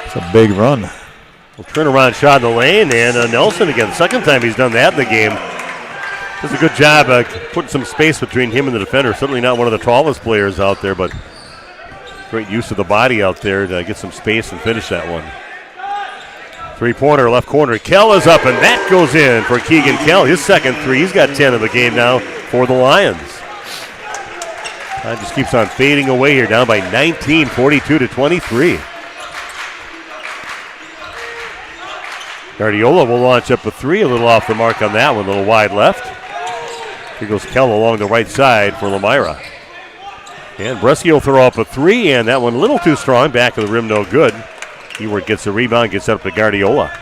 It's a big run. Well, turnaround shot in the lane, and Nelson again. Second time he's done that in the game. Does a good job putting some space between him and the defender. Certainly not one of the tallest players out there, but great use of the body out there to get some space and finish that one. 3-pointer, left corner. Kell is up, and that goes in for Keegan Kell. His second three. He's got 10 in the game now for the Lions. That just keeps on fading away here, down by 19, 42-23. Guardiola will launch up a 3, a little off the mark on that one, a little wide left. Here goes Kell along the right side for Lomira. And Bresky will throw up a 3, and that one a little too strong. Back of the rim, no good. Ewert gets the rebound, gets up to Guardiola.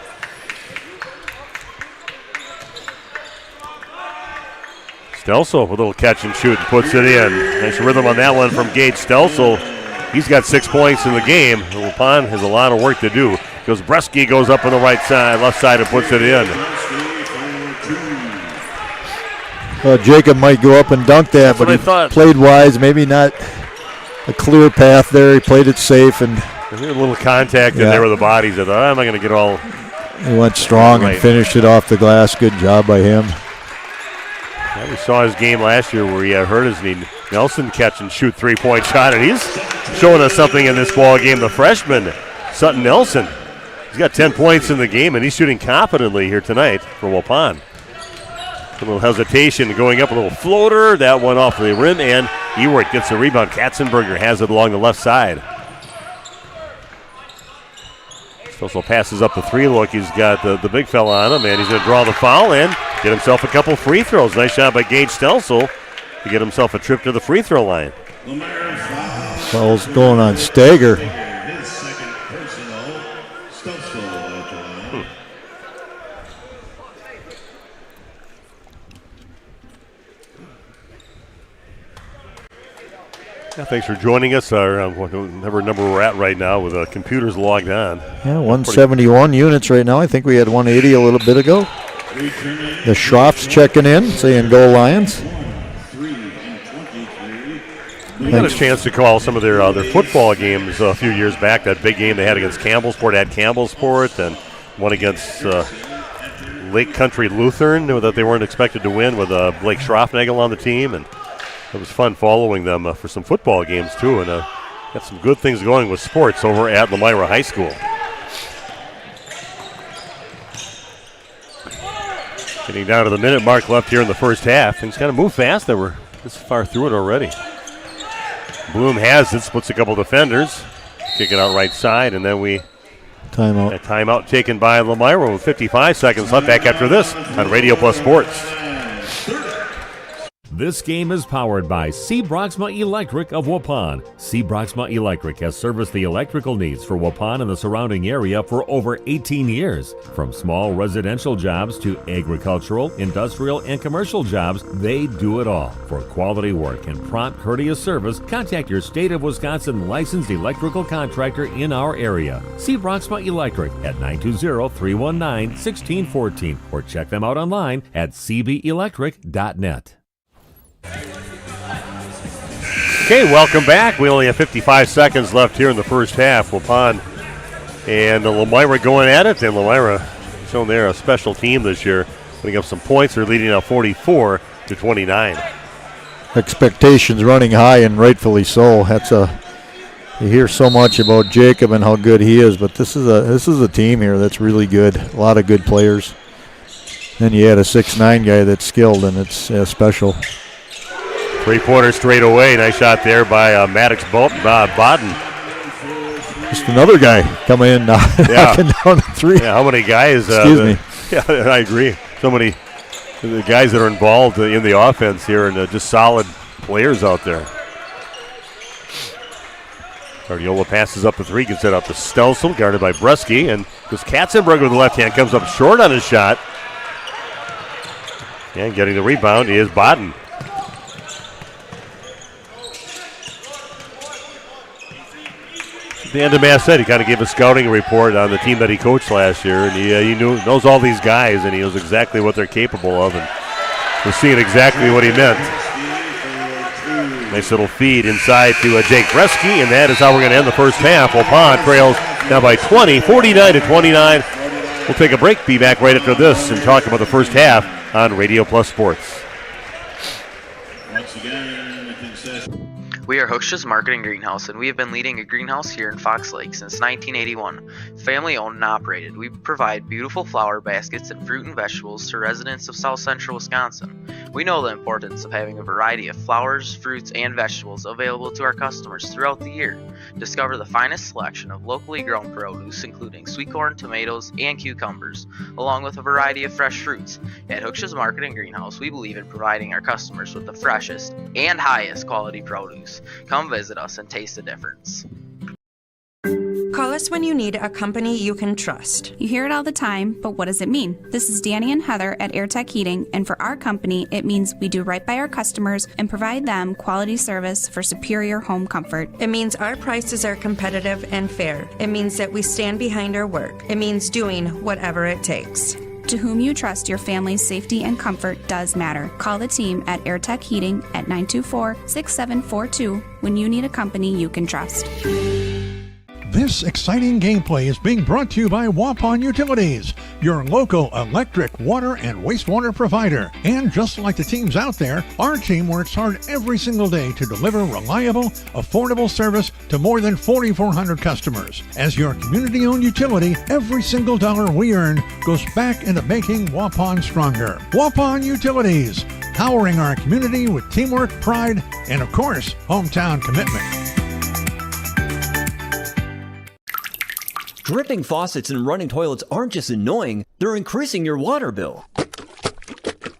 Stelsel with a little catch and shoot and puts it in. Nice rhythm on that one from Gage Stelsel. He's got 6 points in the game. Waupun has a lot of work to do. Because Bresky goes up on the right side, left side, and puts it in. Jacob might go up and dunk that, but he played wise. Maybe not a clear path there. He played it safe. And a little contact in there with the bodies. I thought, I'm not going to get all... He went strong and finished it off the glass. Good job by him. Yeah, we saw his game last year where he hurt his knee. Nelson catch and shoot 3-point shot, and he's showing us something in this ball game. The freshman, Sutton Nelson. He's got 10 points in the game, and he's shooting confidently here tonight for Waupun. A little hesitation going up, a little floater. That one off the rim, and Ewert gets the rebound. Katzenberger has it along the left side. Stossel passes up the 3-look. He's got the big fella on him, and he's going to draw the foul and get himself a couple free throws. Nice shot by Gage Stelsel to get himself a trip to the free throw line. Foul's going on Stager. Yeah, thanks for joining us. Whatever number we're at right now with computers logged on. Yeah, 171 units right now. I think we had 180 a little bit ago. The Schroff's checking in, saying go Lions. We got a chance to call some of their football games a few years back. That big game they had against Campbellsport at Campbellsport, and one against Lake Country Lutheran that they weren't expected to win with Blake Schroffnagel on the team, and it was fun following them for some football games too, and got some good things going with sports over at Lomira High School. Getting down to the minute mark left here in the first half. Things kind of move fast. They were this far through it already. Bloom has it, splits a couple defenders, kick it out right side, and then we timeout. A timeout taken by Lomira with 55 seconds left. Back after this on Radio Plus Sports. This game is powered by C. Broxma Electric of Waupun. C. Broxma Electric has serviced the electrical needs for Waupun and the surrounding area for over 18 years. From small residential jobs to agricultural, industrial, and commercial jobs, they do it all. For quality work and prompt, courteous service, contact your State of Wisconsin licensed electrical contractor in our area. C. Broxma Electric at 920-319-1614 or check them out online at cbelectric.net. Okay, welcome back. We only have 55 seconds left here in the first half. Waupun and Lomira going at it, and Lomira showing they're a special team this year, putting up some points. They're leading now 44-29. Expectations running high, and rightfully so. You hear so much about Jacob and how good he is, but this is a team here that's really good. A lot of good players. Then you had a 6'9" guy that's skilled, and it's special. Three-pointer straight away. Nice shot there by Maddox Bodden. Just another guy coming in knocking down the three. Yeah, how many guys? Excuse me. Yeah, I agree. So many the guys that are involved in the offense here, and just solid players out there. Guardiola passes up the three, gets it up to Stelsel, guarded by Bresky, and this Katzenberg with the left hand comes up short on his shot. And getting the rebound is Bodden. The end of Mass said he kind of gave a scouting report on the team that he coached last year, and he knows all these guys, and he knows exactly what they're capable of, and we're seeing exactly what he meant. Nice little feed inside to Jake Bresky, and that is how we're going to end the first half. Waupun trails now by 20, 49-29. We'll take a break, be back right after this, and talk about the first half on Radio Plus Sports. Once again, the concession. We are Hooksha's Marketing Greenhouse, and we have been leading a greenhouse here in Fox Lake since 1981. Family owned and operated, we provide beautiful flower baskets and fruit and vegetables to residents of South Central Wisconsin. We know the importance of having a variety of flowers, fruits, and vegetables available to our customers throughout the year. Discover the finest selection of locally grown produce, including sweet corn, tomatoes, and cucumbers, along with a variety of fresh fruits. At Hooksha's Marketing Greenhouse, we believe in providing our customers with the freshest and highest quality produce. Come visit us and taste the difference. Call us when you need a company you can trust. You hear it all the time, but what does it mean? This is Danny and Heather at AirTech Heating, and for our company, it means we do right by our customers and provide them quality service for superior home comfort. It means our prices are competitive and fair. It means that we stand behind our work. It means doing whatever it takes. To whom you trust your family's safety and comfort does matter. Call the team at AirTech Heating at 924-6742 when you need a company you can trust. This exciting gameplay is being brought to you by Waupun Utilities, your local electric, water, and wastewater provider. And just like the teams out there, our team works hard every single day to deliver reliable, affordable service to more than 4,400 customers. As your community-owned utility, every single dollar we earn goes back into making Waupun stronger. Waupun Utilities, powering our community with teamwork, pride, and of course, hometown commitment. Dripping faucets and running toilets aren't just annoying, they're increasing your water bill.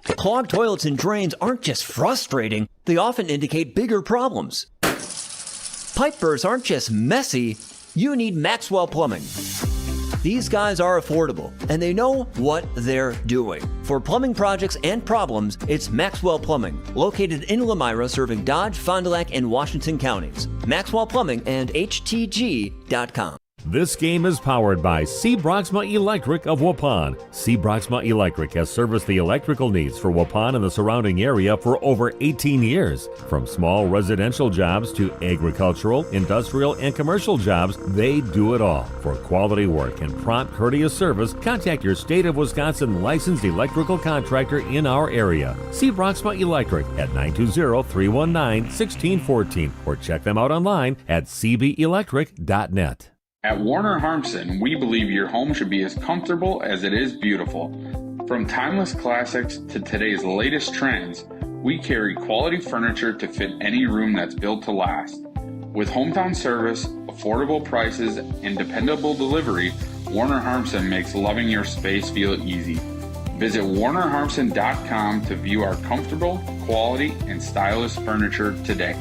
Clogged toilets and drains aren't just frustrating, they often indicate bigger problems. Pipe bursts aren't just messy, you need Maxwell Plumbing. These guys are affordable, and they know what they're doing. For plumbing projects and problems, it's Maxwell Plumbing, located in Lomira, serving Dodge, Fond du Lac, and Washington counties. Maxwell Plumbing and HTG.com. This game is powered by C. Broxma Electric of Waupun. C. Broxma Electric has serviced the electrical needs for Waupun and the surrounding area for over 18 years. From small residential jobs to agricultural, industrial, and commercial jobs, they do it all. For quality work and prompt, courteous service, contact your State of Wisconsin licensed electrical contractor in our area. C. Broxma Electric at 920-319-1614 or check them out online at cbelectric.net. At Warner Harmson, we believe your home should be as comfortable as it is beautiful. From timeless classics to today's latest trends, we carry quality furniture to fit any room that's built to last. With hometown service, affordable prices, and dependable delivery, Warner Harmson makes loving your space feel easy. Visit warnerharmson.com to view our comfortable, quality, and stylish furniture today.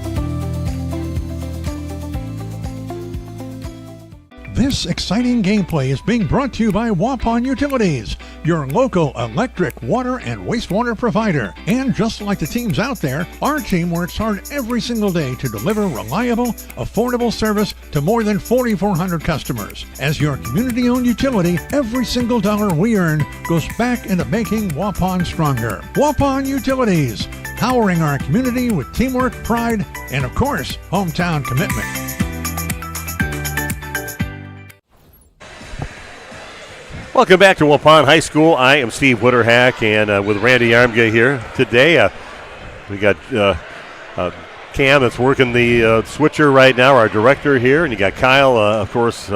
This exciting gameplay is being brought to you by Waupun Utilities, your local electric, water, and wastewater provider. And just like the teams out there, our team works hard every single day to deliver reliable, affordable service to more than 4,400 customers. As your community-owned utility, every single dollar we earn goes back into making Waupun stronger. Waupun Utilities, powering our community with teamwork, pride, and of course, hometown commitment. Welcome back to Waupun High School. I am Steve Witterhack, and with Randy Armgay here today. We got Cam that's working the switcher right now, our director here, and you got Kyle, of course,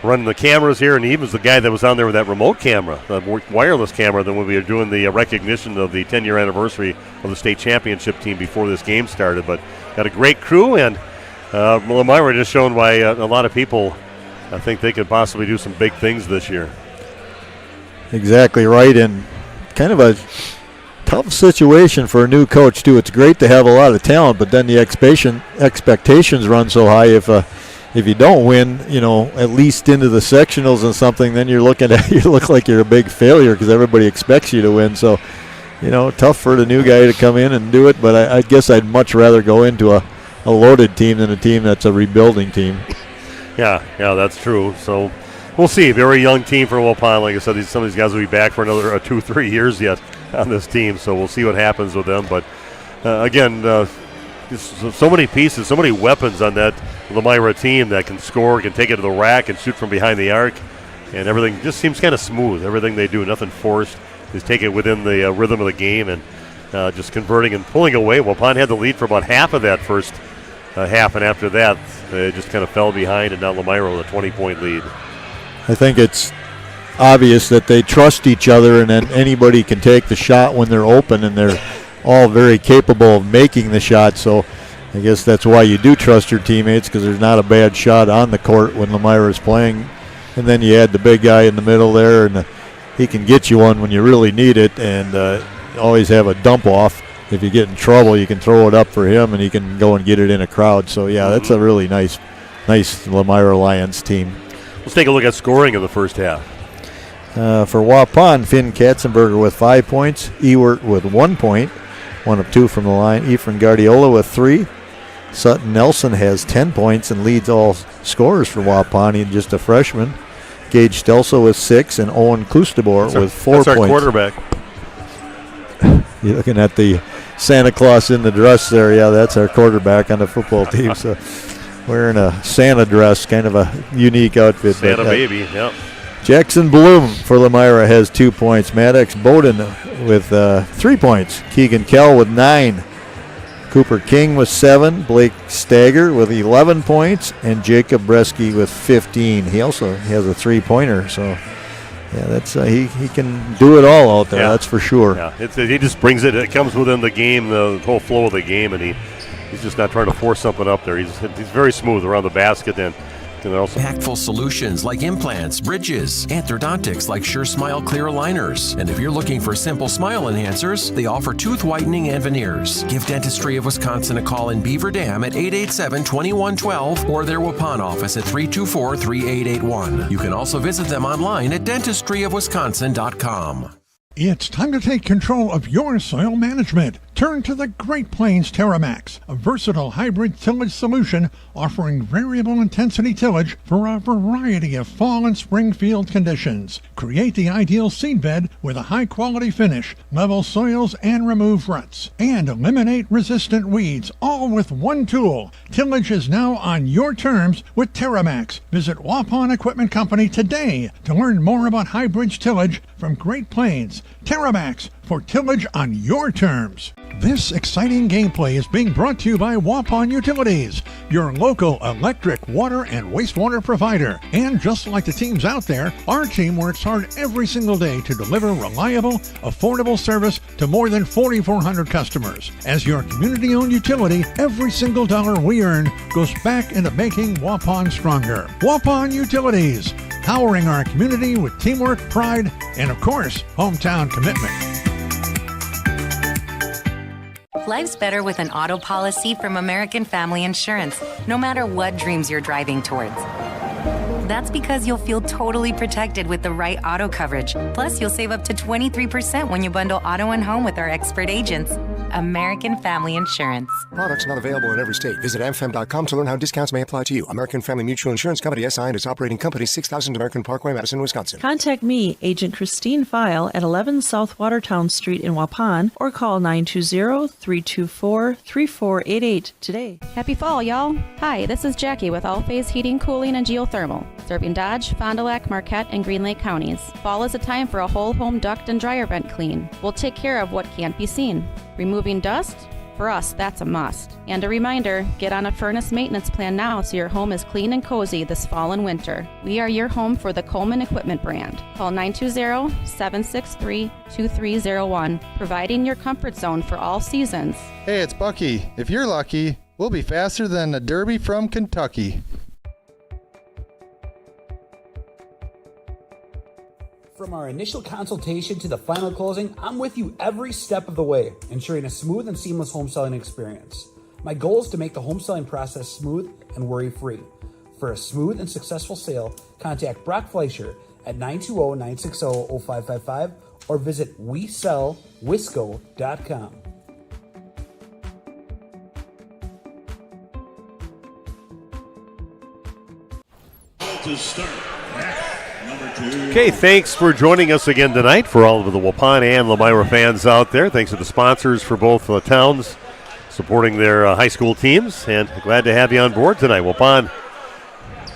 running the cameras here, and he was the guy that was on there with that remote camera, the wireless camera, then when we were doing the recognition of the 10-year anniversary of the state championship team before this game started. But got a great crew, and Lomira just shown why a lot of people think they could possibly do some big things this year. Exactly right, and kind of a tough situation for a new coach too. It's great to have a lot of talent, but then the expectations run so high. If you don't win, at least into the sectionals and something, then you look like you're a big failure because everybody expects you to win. So, tough for the new guy to come in and do it. But I guess I'd much rather go into a loaded team than a team that's a rebuilding team. Yeah, that's true. So. We'll see. Very young team for Waupun. Like I said, some of these guys will be back for another 2-3 years yet on this team, so we'll see what happens with them. But, again, so many pieces, so many weapons on that Lomira team that can score, can take it to the rack and shoot from behind the arc, and everything just seems kind of smooth. Everything they do, nothing forced. Just take it within the rhythm of the game and just converting and pulling away. Waupun had the lead for about half of that first half, and after that, they just kind of fell behind, and now Lomira with a 20-point lead. I think it's obvious that they trust each other, and then anybody can take the shot when they're open, and they're all very capable of making the shot. So I guess that's why you do trust your teammates, because there's not a bad shot on the court when Lomira is playing. And then you add the big guy in the middle there, and he can get you one when you really need it, and always have a dump off. If you get in trouble, you can throw it up for him, and he can go and get it in a crowd. So, yeah, that's a really nice Lomira Lions team. Let's take a look at scoring in the first half. For Waupun, Finn Katzenberger with 5 points, Ewert with 1 point, 1 of 2 from the line, Ephraim Guardiola with 3. Sutton Nelson has 10 points and leads all scorers for Waupun. He's just a freshman. Gage Stelso with 6, and Owen Klustabor with 4 points. That's our quarterback. You're looking at the Santa Claus in the dress there. Yeah, that's our quarterback on the football team. So wearing a Santa dress, kind of a unique outfit. Santa baby, yep. Jackson Bloom for Lomira has 2 points. Maddox Bowden with 3 points. Keegan Kell with 9. Cooper King with 7. Blake Stagger with 11 points. And Jacob Bresky with 15. He also has a 3-pointer. So, yeah, that's he can do it all out there, that's for sure. Yeah, he just brings it. It comes within the game, the whole flow of the game, and he's just not trying to force something up there. He's very smooth around the basket and And also impactful solutions like implants, bridges, orthodontics like Sure Smile clear aligners. And if you're looking for simple smile enhancers, they offer tooth whitening and veneers. Give Dentistry of Wisconsin a call in Beaver Dam at 887-2112 or their Waupun office at 324-3881. You can also visit them online at dentistryofwisconsin.com. It's time to take control of your soil management. Turn to the Great Plains TerraMax, a versatile hybrid tillage solution offering variable intensity tillage for a variety of fall and spring field conditions. Create the ideal seedbed with a high-quality finish, level soils, and remove ruts. And eliminate resistant weeds, all with one tool. Tillage is now on your terms with TerraMax. Visit Waupun Equipment Company today to learn more about hybrid tillage from Great Plains. TerraMax, for tillage on your terms. This exciting gameplay is being brought to you by Waupun Utilities, your local electric, water, and wastewater provider. And just like the teams out there, our team works hard every single day to deliver reliable, affordable service to more than 4,400 customers. As your community-owned utility, every single dollar we earn goes back into making Waupun stronger. Waupun Utilities, powering our community with teamwork, pride, and of course, hometown commitment. Life's better with an auto policy from American Family Insurance, no matter what dreams you're driving towards. That's because you'll feel totally protected with the right auto coverage. Plus, you'll save up to 23% when you bundle auto and home with our expert agents. American Family Insurance. Products not available in every state. Visit amfam.com to learn how discounts may apply to you. American Family Mutual Insurance Company, SI, and its operating company, 6000 American Parkway, Madison, Wisconsin. Contact me, Agent Christine File, at 11 South Watertown Street in Waupun, or call 920-324-3488 today. Happy fall, y'all. Hi, this is Jackie with All Phase Heating, Cooling, and Geothermal, serving Dodge, Fond du Lac, Marquette, and Green Lake counties. Fall is a time for a whole home duct and dryer vent clean. We'll take care of what can't be seen. Removing dust? For us, that's a must. And a reminder, get on a furnace maintenance plan now so your home is clean and cozy this fall and winter. We are your home for the Coleman Equipment brand. Call 920-763-2301, providing your comfort zone for all seasons. Hey, it's Bucky. If you're lucky, we'll be faster than a Derby from Kentucky. From our initial consultation to the final closing, I'm with you every step of the way, ensuring a smooth and seamless home selling experience. My goal is to make the home selling process smooth and worry-free. For a smooth and successful sale, contact Brock Fleischer at 920-960-0555 or visit WeSellWisco.com. To start. Okay, thanks for joining us again tonight for all of the Waupun and Lomira fans out there. Thanks to the sponsors for both towns supporting their high school teams, and glad to have you on board tonight. Waupun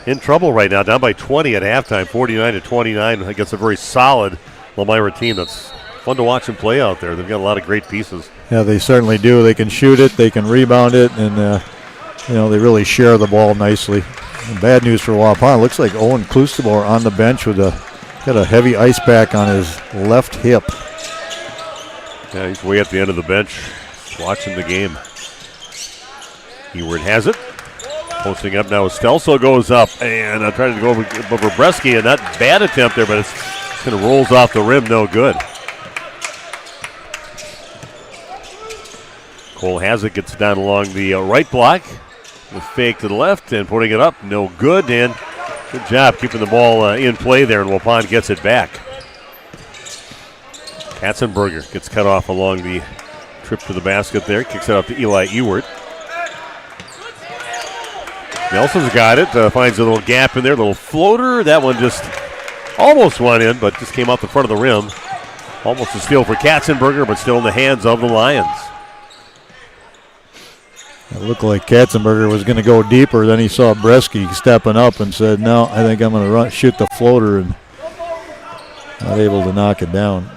in trouble right now, down by 20 at halftime, 49-29 against a very solid Lomira team that's fun to watch them play out there. They've got a lot of great pieces. Yeah, they certainly do. They can shoot it, they can rebound it, and they really share the ball nicely. And bad news for Waupun. Looks like Owen Klustebor on the bench with got a heavy ice pack on his left hip. Yeah, he's way at the end of the bench watching the game. Ewart has it. Posting up now. Stelso goes up and trying to go over Bresky, and that bad attempt there, but it's going to rolls off the rim. No good. Cole has it. Gets down along the right block. The fake to the left and putting it up, no good, and good job keeping the ball in play there, and Waupun gets it back. Katzenberger gets cut off along the trip to the basket there, kicks it out to Eli Ewart. Nelson's got it, finds a little gap in there, little floater. That one just almost went in, but just came out the front of the rim. Almost a steal for Katzenberger, but still in the hands of the Lions. It looked like Katzenberger was going to go deeper. Then he saw Bresky stepping up and said, no, I think I'm going to shoot the floater, and not able to knock it down.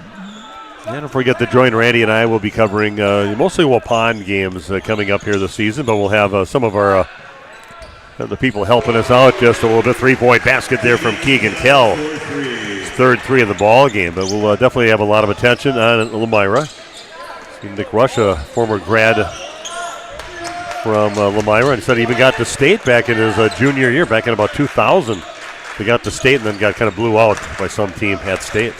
And don't forget that Joy and Randy and I will be covering mostly Waupun games coming up here this season, but we'll have some of our the people helping us out just a little bit. 3-point basket there from Keegan Kell. His third three of the ball game, but we'll definitely have a lot of attention on Lomira. Nick Rush, a former grad from Lomira, and said he even got to state back in his junior year, back in about 2000. He got to state and then got kind of blew out by some team at state.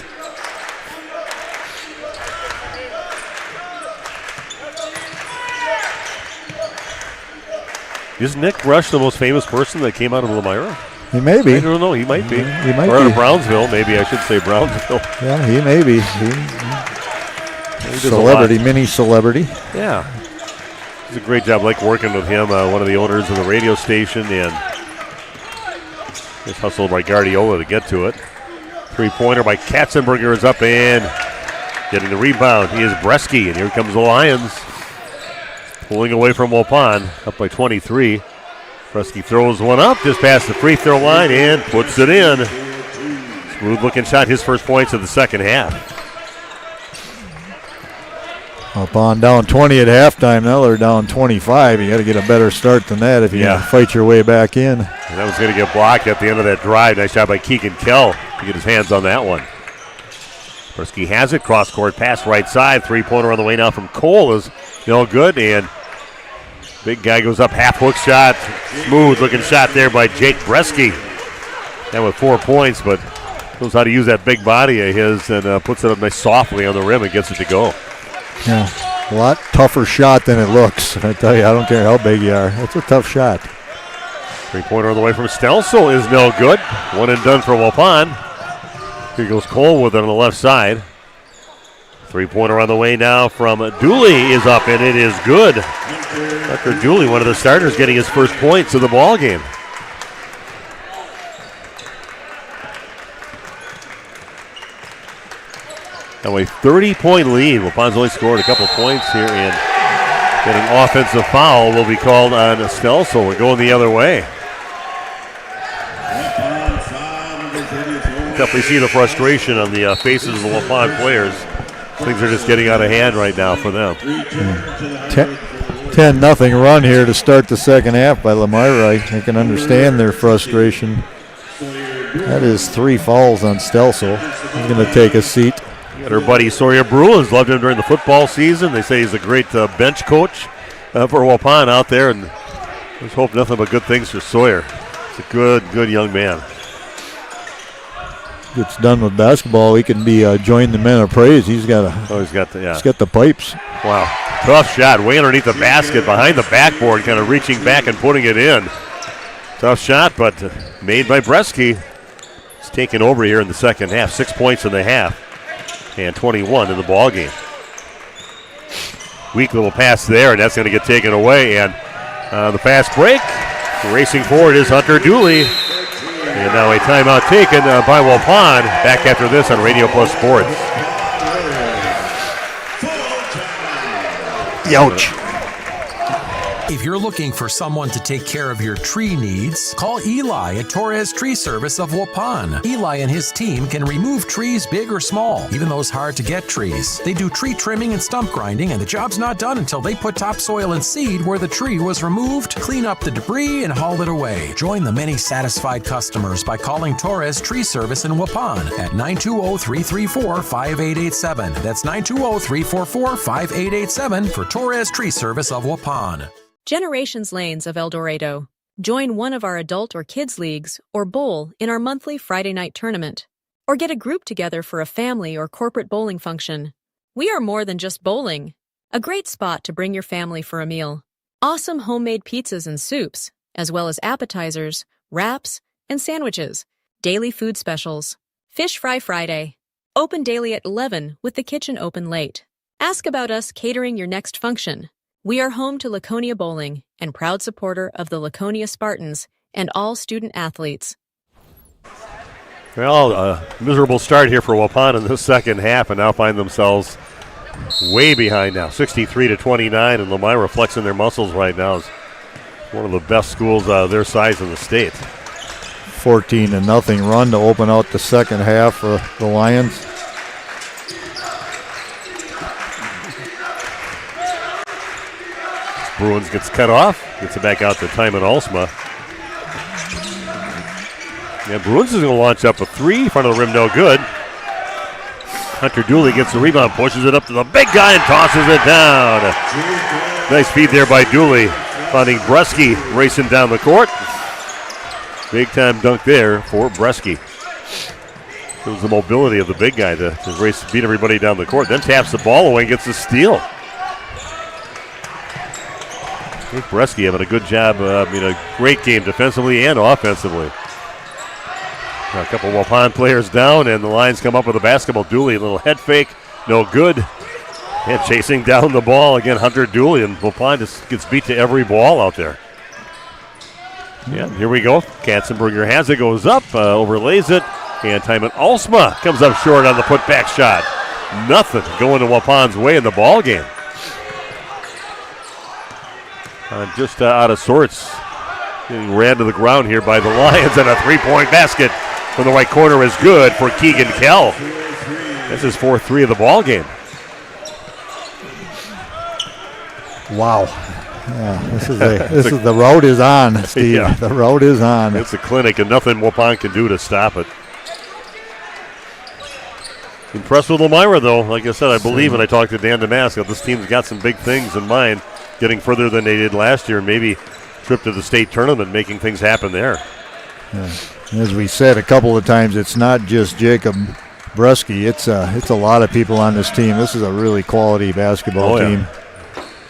Is Nick Rush the most famous person that came out of Lomira? He may be. I don't know. He might be. He might or out be. of Brownsville, maybe. I should say Brownsville. Yeah, he may be. Celebrity, mini celebrity. Yeah. He's a great job. I like working with him, one of the owners of the radio station, and just hustled by Guardiola to get to it. Three-pointer by Katzenberger is up and getting the rebound. He is Bresky, and here comes the Lions. Pulling away from Waupun, up by 23. Bresky throws one up just past the free throw line and puts it in. Smooth-looking shot, his first points of the second half. Waupun down 20 at halftime. Now they're down 25. You got to get a better start than that if you fight your way back in. And that was going to get blocked at the end of that drive. Nice job by Keegan Kell to get his hands on that one. Bresky has it, cross-court pass right side. Three-pointer on the way now from Cole is no good, and big guy goes up, half-hook shot. Smooth-looking shot there by Jake Bresky. That with 4 points, but knows how to use that big body of his and puts it up nice softly on the rim and gets it to go. Yeah, a lot tougher shot than it looks. I tell you, I don't care how big you are. That's a tough shot. Three-pointer on the way from Stelsel is no good. One and done for Waupun. Here goes Cole with it on the left side. Three-pointer on the way now from Dooley is up, and it is good. Tucker Dooley, one of the starters, getting his first points of the ball game. Now a 30-point lead. Waupun's only scored a couple points here, and getting offensive foul will be called on Stelsel. We're going the other way. Definitely see the frustration on the faces of the Waupun players. Things are just getting out of hand right now for them. 10-0 run here to start the second half by Lomira. I can understand their frustration. That is 3 fouls on Stelsel. He's going to take a seat. Got our buddy Sawyer Bruins, loved him during the football season. They say he's a great bench coach for Waupun out there, and let's hope nothing but good things for Sawyer. He's a good young man. Gets done with basketball, he can be join the men of praise. He's got the pipes. Wow, tough shot, way underneath the basket, behind the backboard, kind of reaching back and putting it in. Tough shot, but made by Bresky. He's taken over here in the second half, 6 points in the half, and 21 in the ball game. Weak little pass there, and that's going to get taken away. And the fast break, racing forward is Hunter Dooley. And now a timeout taken by Waupun. Back after this on Radio Plus Sports. Ouch. If you're looking for someone to take care of your tree needs, call Eli at Torres Tree Service of Waupun. Eli and his team can remove trees big or small, even those hard-to-get trees. They do tree trimming and stump grinding, and the job's not done until they put topsoil and seed where the tree was removed, clean up the debris, and haul it away. Join the many satisfied customers by calling Torres Tree Service in Waupun at 920-334-5887. That's 920-344-5887 for Torres Tree Service of Waupun. Generations Lanes of El Dorado. Join one of our adult or kids leagues or bowl in our monthly Friday night tournament. Or get a group together for a family or corporate bowling function. We are more than just bowling. A great spot to bring your family for a meal. Awesome homemade pizzas and soups, as well as appetizers, wraps, and sandwiches. Daily food specials. Fish Fry Friday. Open daily at 11 with the kitchen open late. Ask about us catering your next function. We are home to Laconia Bowling and proud supporter of the Laconia Spartans and all student athletes. Well, a miserable start here for Waupun in the second half, and now find themselves way behind now, 63-29, and Lomira flexing their muscles right now. Is one of the best schools their size in the state. 14-0 run to open out the second half for the Lions. Bruins gets cut off, gets it back out to Timon Alsma. Yeah, Bruins is going to launch up a three in front of the rim, no good. Hunter Dooley gets the rebound, pushes it up to the big guy and tosses it down. Nice feed there by Dooley. finding Bresky racing down the court. Big time dunk there for Bresky. Shows the mobility of the big guy to race, beat everybody down the court. Then taps the ball away and gets a steal. I think Bresky having a good job, a great game defensively and offensively. A couple of Waupun players down, and the Lions come up with a basketball. Dooley, a little head fake, no good. And chasing down the ball again, Hunter Dooley, and Waupun just gets beat to every ball out there. Yeah, here we go. Katzenberger has it, goes up, overlays it, and Timon Alsma comes up short on the putback shot. Nothing going to Waupun's way in the ball game. Just out of sorts. Getting ran to the ground here by the Lions, and a three-point basket from the right corner is good for Keegan Kell. This is 4-3 of the ball game. Wow. Yeah, this is the road is on, Steve. Yeah. The road is on. It's a clinic, and nothing Waupun can do to stop it. Impressed with Lomira, though. Like I said, I believe, and I talked to Dan Damasco, this team's got some big things in mind, getting further than they did last year, and maybe trip to the state tournament, making things happen there. Yeah. As we said a couple of times, it's not just Jacob Bresky. It's a lot of people on this team. This is a really quality basketball team.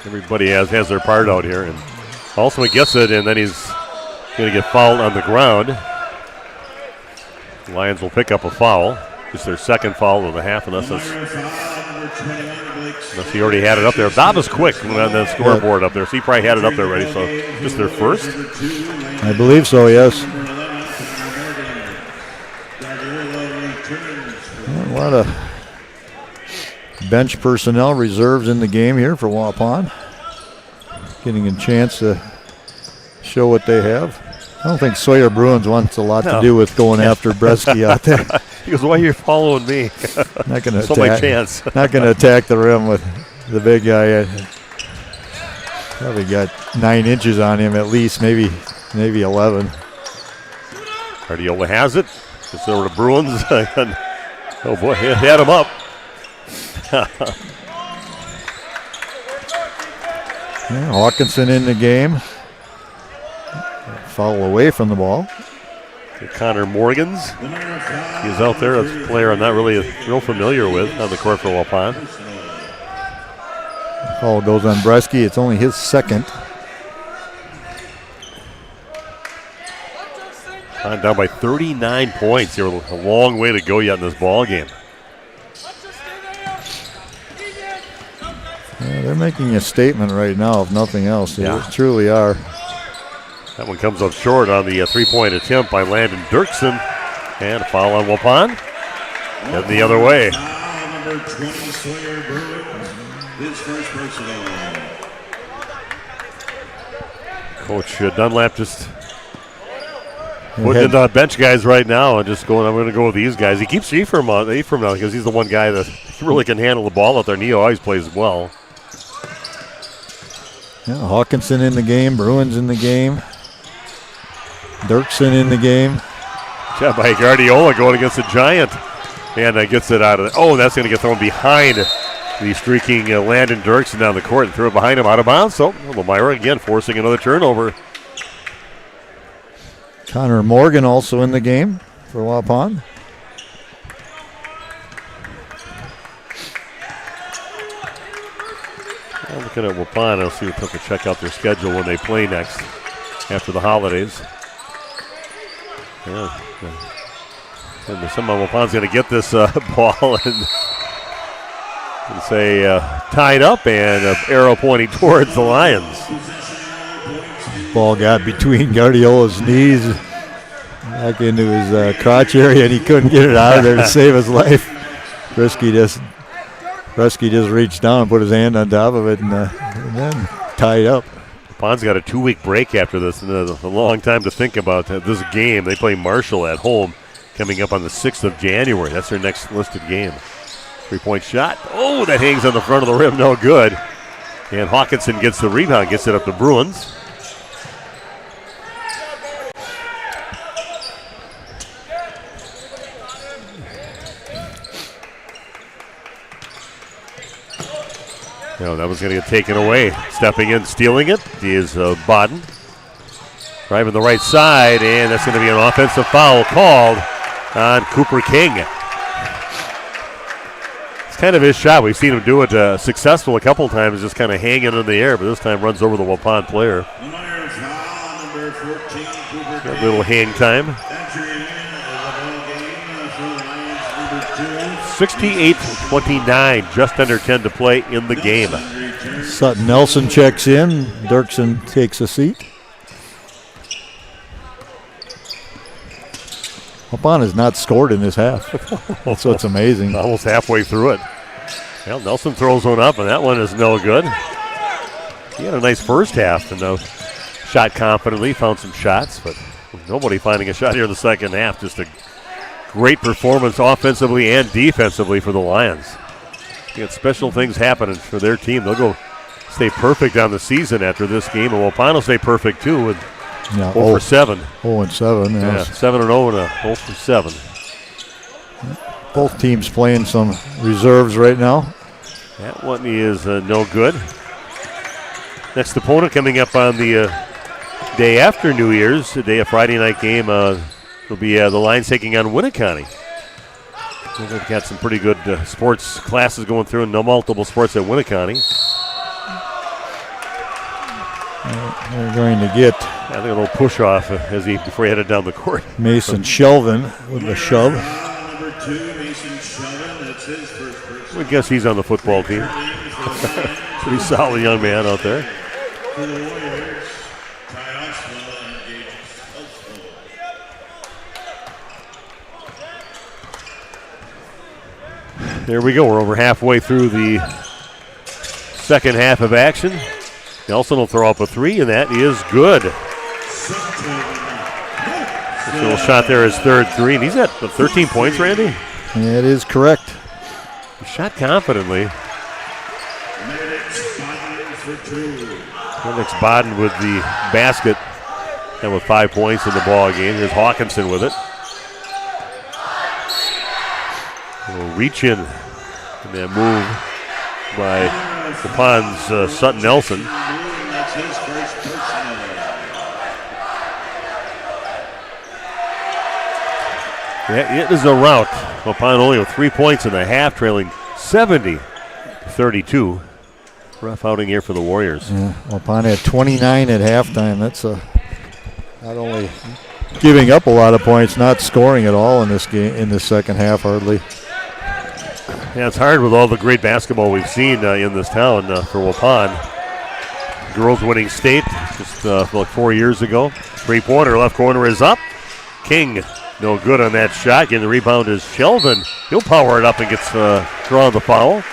Everybody has their part out here, and Alsma gets it, and then he's going to get fouled on the ground. The Lions will pick up a foul. It's their second foul of the half, unless he already had it up there. Bob is quick on the scoreboard up there, so he probably had it up there already. So just their first? I believe so, yes. A lot of bench personnel, reserves in the game here for Waupun. Getting a chance to show what they have. I don't think Sawyer Bruins wants a lot to do with going after Bresky out there. He goes, why are you following me? Not going to attack. My chance. Not going to attack the rim with the big guy. Probably got 9 inches on him at least, maybe 11. Guardiola has it. It's over to Bruins. Oh boy, he had him up. Hawkinson in the game. Foul away from the ball. Connor Morgans. He's out there, a player I'm not really real familiar with on the court for Waupun. Foul goes on Bresky. It's only his second. Down by 39 points. Here, a long way to go yet in this ball game. Yeah, they're making a statement right now, if nothing else. They truly are. That one comes up short on the three-point attempt by Landon Dirksen. And a foul on Waupun. And the other way. Number 20, Sawyer Bruins, his first personal. Coach Dunlap just putting in the bench guys right now and just going, I'm going to go with these guys. He keeps Ephraim now because he's the one guy that really can handle the ball out there. Neo always plays well. Yeah, Hawkinson in the game, Bruins in the game, Dirksen in the game. Yeah, by Guardiola going against the Giant. And gets it out of that's going to get thrown behind the streaking Landon Dirksen down the court and threw it behind him out of bounds. So Lomira again forcing another turnover. Connor Morgan also in the game for Waupun. Looking at Waupun, I'll see if we can check out their schedule when they play next after the holidays. Yeah. And somehow Wapun's going to get this ball and say tied up and arrow pointing towards the Lions. Ball got between Guardiola's knees, back into his crotch area, and he couldn't get it out of there to save his life. Bresky just reached down and put his hand on top of it and then tied up. Wapun's got a 2-week break after this, and a long time to think about this game. They play Marshall at home coming up on the 6th of January. That's their next listed game. 3-point shot. Oh, that hangs on the front of the rim. No good. And Hawkinson gets the rebound, gets it up to Bruins. No, that was going to get taken away. Stepping in, stealing it is Bodden. Driving the right side, and that's going to be an offensive foul called on Cooper King. It's kind of his shot. We've seen him do it successful a couple times, just kind of hanging in the air, but this time runs over the Waupun player. Got a little hang time. 68-29, just under 10 to play in the game. Sutton Nelson checks in. Dirksen takes a seat. Waupun has not scored in this half. That's what's amazing. Almost halfway through it. Well, Nelson throws one up, and that one is no good. He had a nice first half, and shot confidently, found some shots, but nobody finding a shot here in the second half. Just a great performance offensively and defensively for the Lions. You got special things happening for their team. They'll go stay perfect on the season after this game, and Waupun will stay perfect too with 0 for 7. 0-7. Yeah, 7-0 and a 0 for 7. Both teams playing some reserves right now. That one is no good. Next opponent coming up on the day after New Year's, the day of Friday night game, will be the Lions taking on Winneconne. They've got some pretty good sports classes going through, and no multiple sports at Winneconne. They're going to get, I think, a little push off before he headed down the court. Mason Shelvin with the shove. I guess he's on the football team. Pretty solid young man out there. There we go. We're over halfway through the second half of action. Nelson will throw up a 3, and that is good. This little shot there is third 3, and he's at 13 points, Randy? That is correct. He shot confidently. Alex Bodden with the basket and with 5 points in the ball game. Here's Hawkinson with it. We'll reach in that move by Waupun's Sutton Nelson. Yeah, it is a rout. Waupun only with 3 points in the half, trailing 70-32. Rough outing here for the Warriors. Yeah, Waupun had 29 at halftime. That's not only giving up a lot of points, not scoring at all in this game, in the second half hardly. Yeah, it's hard with all the great basketball we've seen in this town for Waupun. Girls winning state just like 4 years ago. 3-pointer, left corner is up. King, no good on that shot. Getting the rebound is Shelvin. He'll power it up and gets drawn the foul.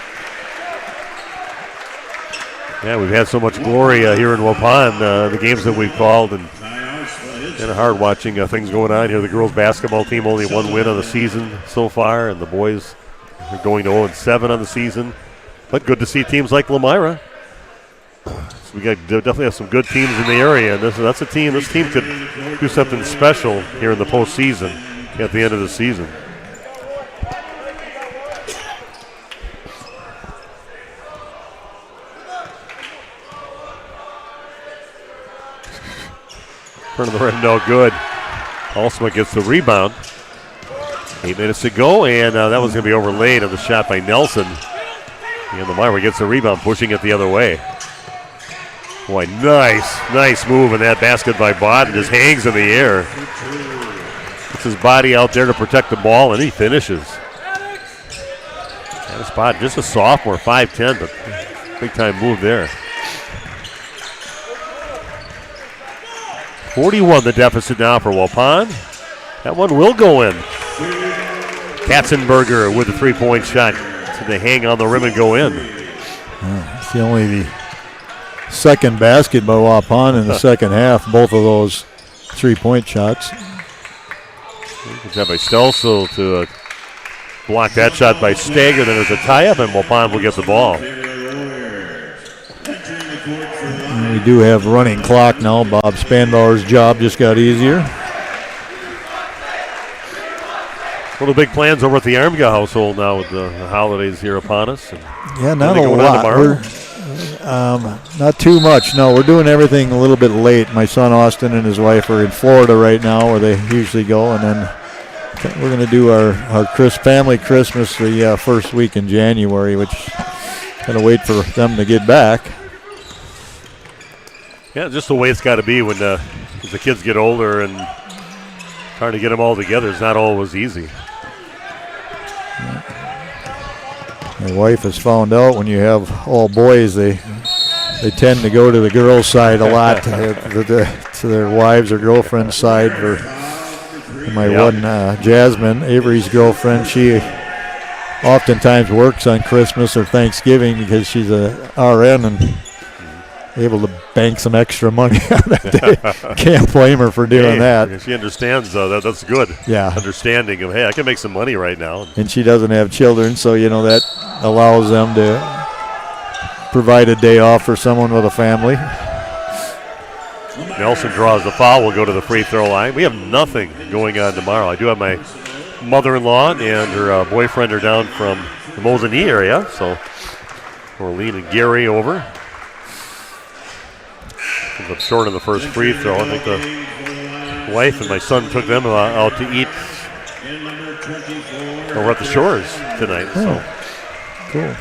Yeah, we've had so much glory here in Waupun, the games that we've called, and kind of hard watching things going on here. The girls basketball team only 1 win on the season so far, and the boys are going to 0-7 on the season. But good to see teams like Lomira. So we definitely have some good teams in the area, and that's a team. This team could do something special here in the postseason at the end of the season. Turn of the rim, no good. Alsma gets the rebound. 8 minutes to go, and that was going to be overlaid on the shot by Nelson. And Lomira gets the rebound, pushing it the other way. Boy, nice move in that basket by Bodden. Just hangs in the air. Puts his body out there to protect the ball, and he finishes. That is Bodden, just a sophomore, 5'10", but big-time move there. 41 the deficit now for Waupun. That one will go in. Katzenberger with the 3-point shot. So they hang on the rim and go in. It's only the second basket by Waupun in the second half. Both of those 3-point shots. Good job by Stelzel to block that shot by Stager. Then there's a tie-up, and Waupun will get the ball. And we do have running clock now. Bob Spanbauer's job just got easier. Little big plans over at the Armga household now with the holidays here upon us. Yeah, not a lot. Not too much. No, we're doing everything a little bit late. My son Austin and his wife are in Florida right now, where they usually go, and then we're going to do our family Christmas the first week in January, which going to wait for them to get back. Yeah, just the way it's got to be when as the kids get older, and trying to get them all together is not always easy. My wife has found out when you have all boys, they tend to go to the girls' side a lot, to their wives or girlfriend's side. My one, Jasmine, Avery's girlfriend, she oftentimes works on Christmas or Thanksgiving because she's a RN and able to bank some extra money on that day. Can't blame her for doing that. She understands, though. That's good. Yeah. Understanding of, hey, I can make some money right now. And she doesn't have children, so, that allows them to provide a day off for someone with a family. Nelson draws the foul. We'll go to the free throw line. We have nothing going on tomorrow. I do have my mother-in-law and her boyfriend are down from the Mosinee area, so we're leading Gary over. Comes up short of the first free throw. I think the wife and my son took them out to eat over at the Shores tonight. Oh, so cool.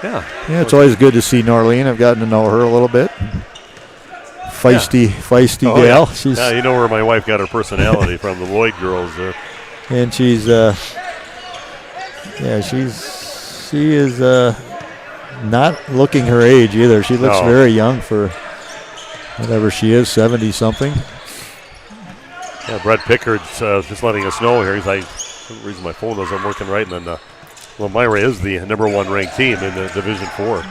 Yeah, it's always good to see Norlene. I've gotten to know her a little bit. Feisty gal. She's you know where my wife got her personality from, the Lloyd girls there. And she's she is not looking her age either. She looks very young for whatever she is, 70-something. Yeah, Brett Pickard's just letting us know here. He's like, the reason my phone wasn't working right, and then Lomira is the #1 ranked team in the Division 4.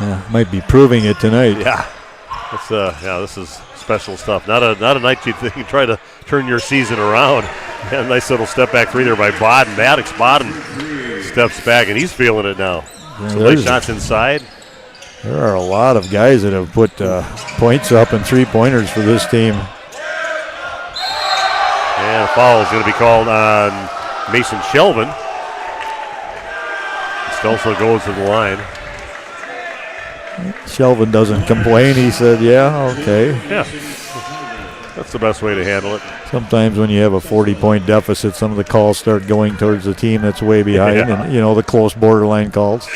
Yeah, might be proving it tonight. Yeah, it's this is special stuff. Not a night you try to turn your season around. Yeah, a nice little step back three there by Bodden. Maddox Bodden steps back, and he's feeling it now. Yeah, some nice shots inside. There are a lot of guys that have put points up and three-pointers for this team. And a foul is going to be called on Mason Shelvin. Stelso goes to the line. Shelvin doesn't complain. He said, yeah, okay. Yeah, that's the best way to handle it. Sometimes when you have a 40-point deficit, some of the calls start going towards the team that's way behind, and, the close borderline calls.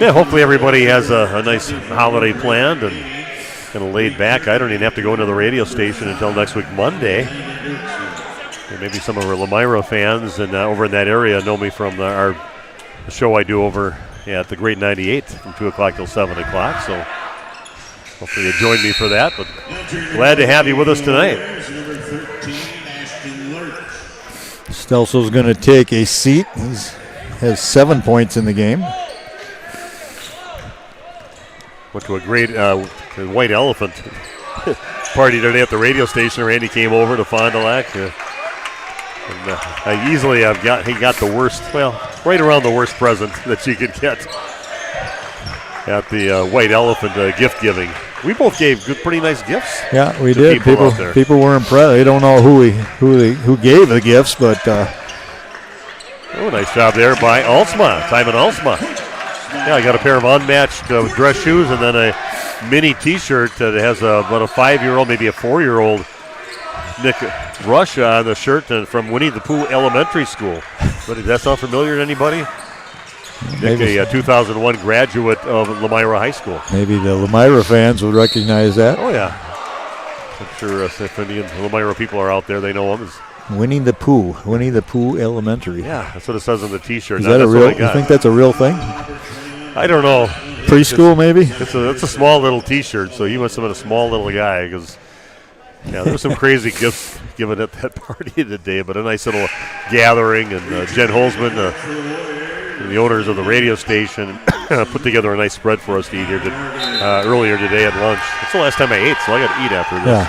Yeah, hopefully everybody has a nice holiday planned and kind of laid back. I don't even have to go into the radio station until next week, Monday. And maybe some of our Lomira fans and over in that area know me from the show I do over at the Great 98 from 2 o'clock till 7 o'clock. So hopefully you join me for that. But glad to have you with us tonight. Stelso's going to take a seat. He has 7 points in the game. Went to a great White Elephant party today at the radio station. Randy came over to Fond du Lac. And he got the worst, right around the worst present that you could get at the White Elephant gift giving. We both gave pretty nice gifts. Yeah, we did. People were impressed. They don't know who gave the gifts, but nice job there by Alsma, Simon Alsma. Yeah, I got a pair of unmatched dress shoes and then a mini T-shirt that has about a 5-year-old, maybe a 4-year-old Nick Rush on the shirt from Winnie the Pooh Elementary School. But does that sound familiar to anybody? Nick, a 2001 graduate of Lomira High School. Maybe the Lomira fans would recognize that. Oh, yeah. I'm sure if any Lomira people are out there, they know him as Winnie the Pooh Elementary. Yeah, that's what it says on the T-shirt. Is that a real? You think that's a real thing? I don't know. Preschool, maybe? It's a small little T-shirt, so he must have been a small little guy because, there were some crazy gifts given at that party today, but a nice little gathering. And Jen Holzman, the owners of the radio station, put together a nice spread for us to eat here earlier today at lunch. It's the last time I ate, so I got to eat after this. Yeah.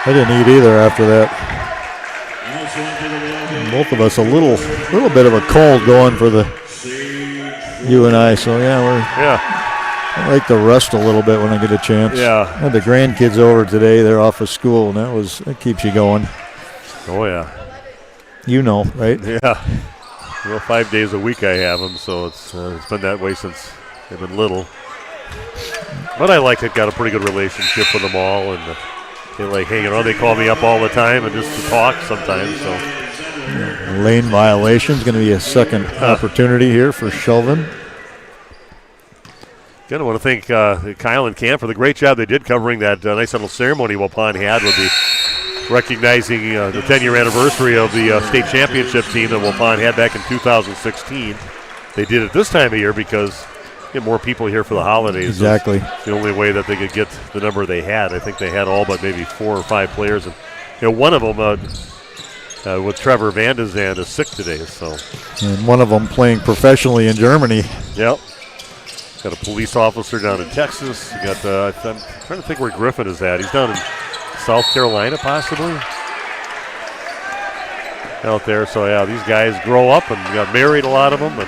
I didn't eat either after that. Both of us a little bit of a cold going for you and I. So I like to rest a little bit when I get a chance. Yeah. I had the grandkids over today. They're off of school, and that keeps you going. Oh yeah. Right? Yeah. Well, 5 days a week I have them, so it's been that way since they've been little. But I like it. Got a pretty good relationship with them all, and they like hanging around. They call me up all the time and just to talk sometimes. So lane violation is going to be a second opportunity here for Shelvin. Again, I want to thank Kyle and Cam for the great job they did covering that nice little ceremony Waupun had with the recognizing the 10-year anniversary of the state championship team that Waupun had back in 2016. They did it this time of year because get more people here for the holidays. Exactly. It's the only way that they could get the number they had. I think they had all but maybe 4 or 5 players, and one of them with Trevor Van de Zand is sick today. So, and one of them playing professionally in Germany. Yep. Got a police officer down in Texas. You got I'm trying to think where Griffin is at. He's down in South Carolina, possibly. Out there. So, yeah, these guys grow up and got married, a lot of them. And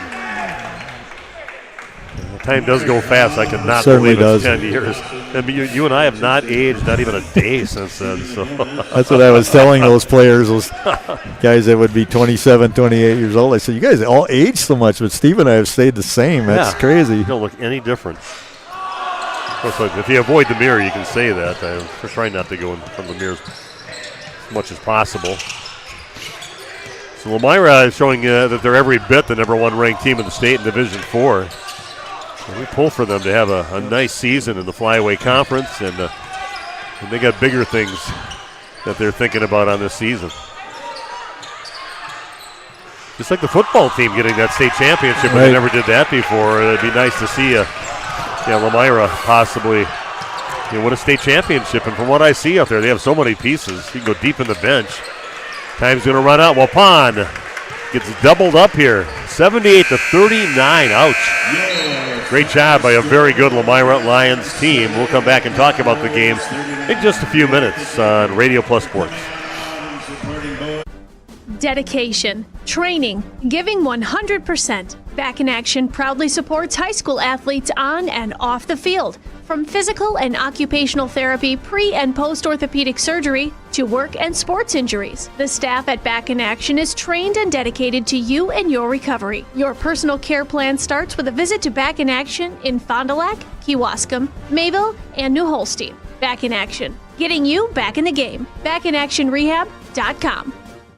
time does go fast. I cannot believe it's 10 years. I mean, you and I have not aged, not even a day since then. So that's what I was telling those players, those guys that would be 27, 28 years old. I said, you guys all age so much, but Steve and I have stayed the same. That's crazy. You don't look any different. So if you avoid the mirror, you can say that. I'm trying not to go in front of the mirrors as much as possible. So Lomira is showing that they're every bit the number 1 ranked team in the state in Division 4. We pull for them to have a nice season in the Flyaway Conference, and they got bigger things that they're thinking about on this season. Just like the football team getting that state championship, but they never did that before. It'd be nice to see Lomira possibly win a state championship. And from what I see out there, they have so many pieces. You can go deep in the bench. Time's going to run out. Waupun gets doubled up here, 78-39. Ouch. Great job by a very good Lomira Lions team. We'll come back and talk about the game in just a few minutes on Radio Plus Sports. Dedication, training, giving 100%. Back in Action proudly supports high school athletes on and off the field. From physical and occupational therapy, pre- and post-orthopedic surgery, to work and sports injuries. The staff at Back in Action is trained and dedicated to you and your recovery. Your personal care plan starts with a visit to Back in Action in Fond du Lac, Kewaskum, Mayville, and New Holstein. Back in Action, getting you back in the game. BackinActionRehab.com.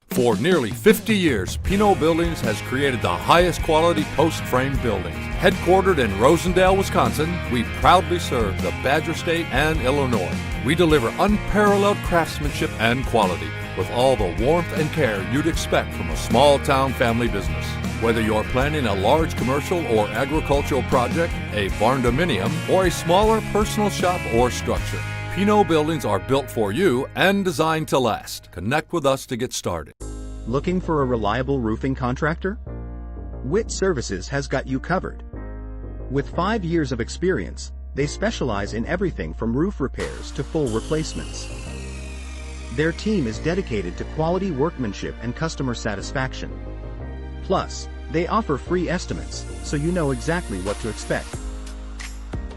For nearly 50 years, Pinot Buildings has created the highest quality post-frame buildings. Headquartered in Rosendale, Wisconsin, we proudly serve the Badger State and Illinois. We deliver unparalleled craftsmanship and quality with all the warmth and care you'd expect from a small-town family business. Whether you're planning a large commercial or agricultural project, a barn-dominium, or a smaller personal shop or structure, Pinot Buildings are built for you and designed to last. Connect with us to get started. Looking for a reliable roofing contractor? Witt Services has got you covered. With 5 years of experience, they specialize in everything from roof repairs to full replacements. Their team is dedicated to quality workmanship and customer satisfaction. Plus, they offer free estimates, so you know exactly what to expect.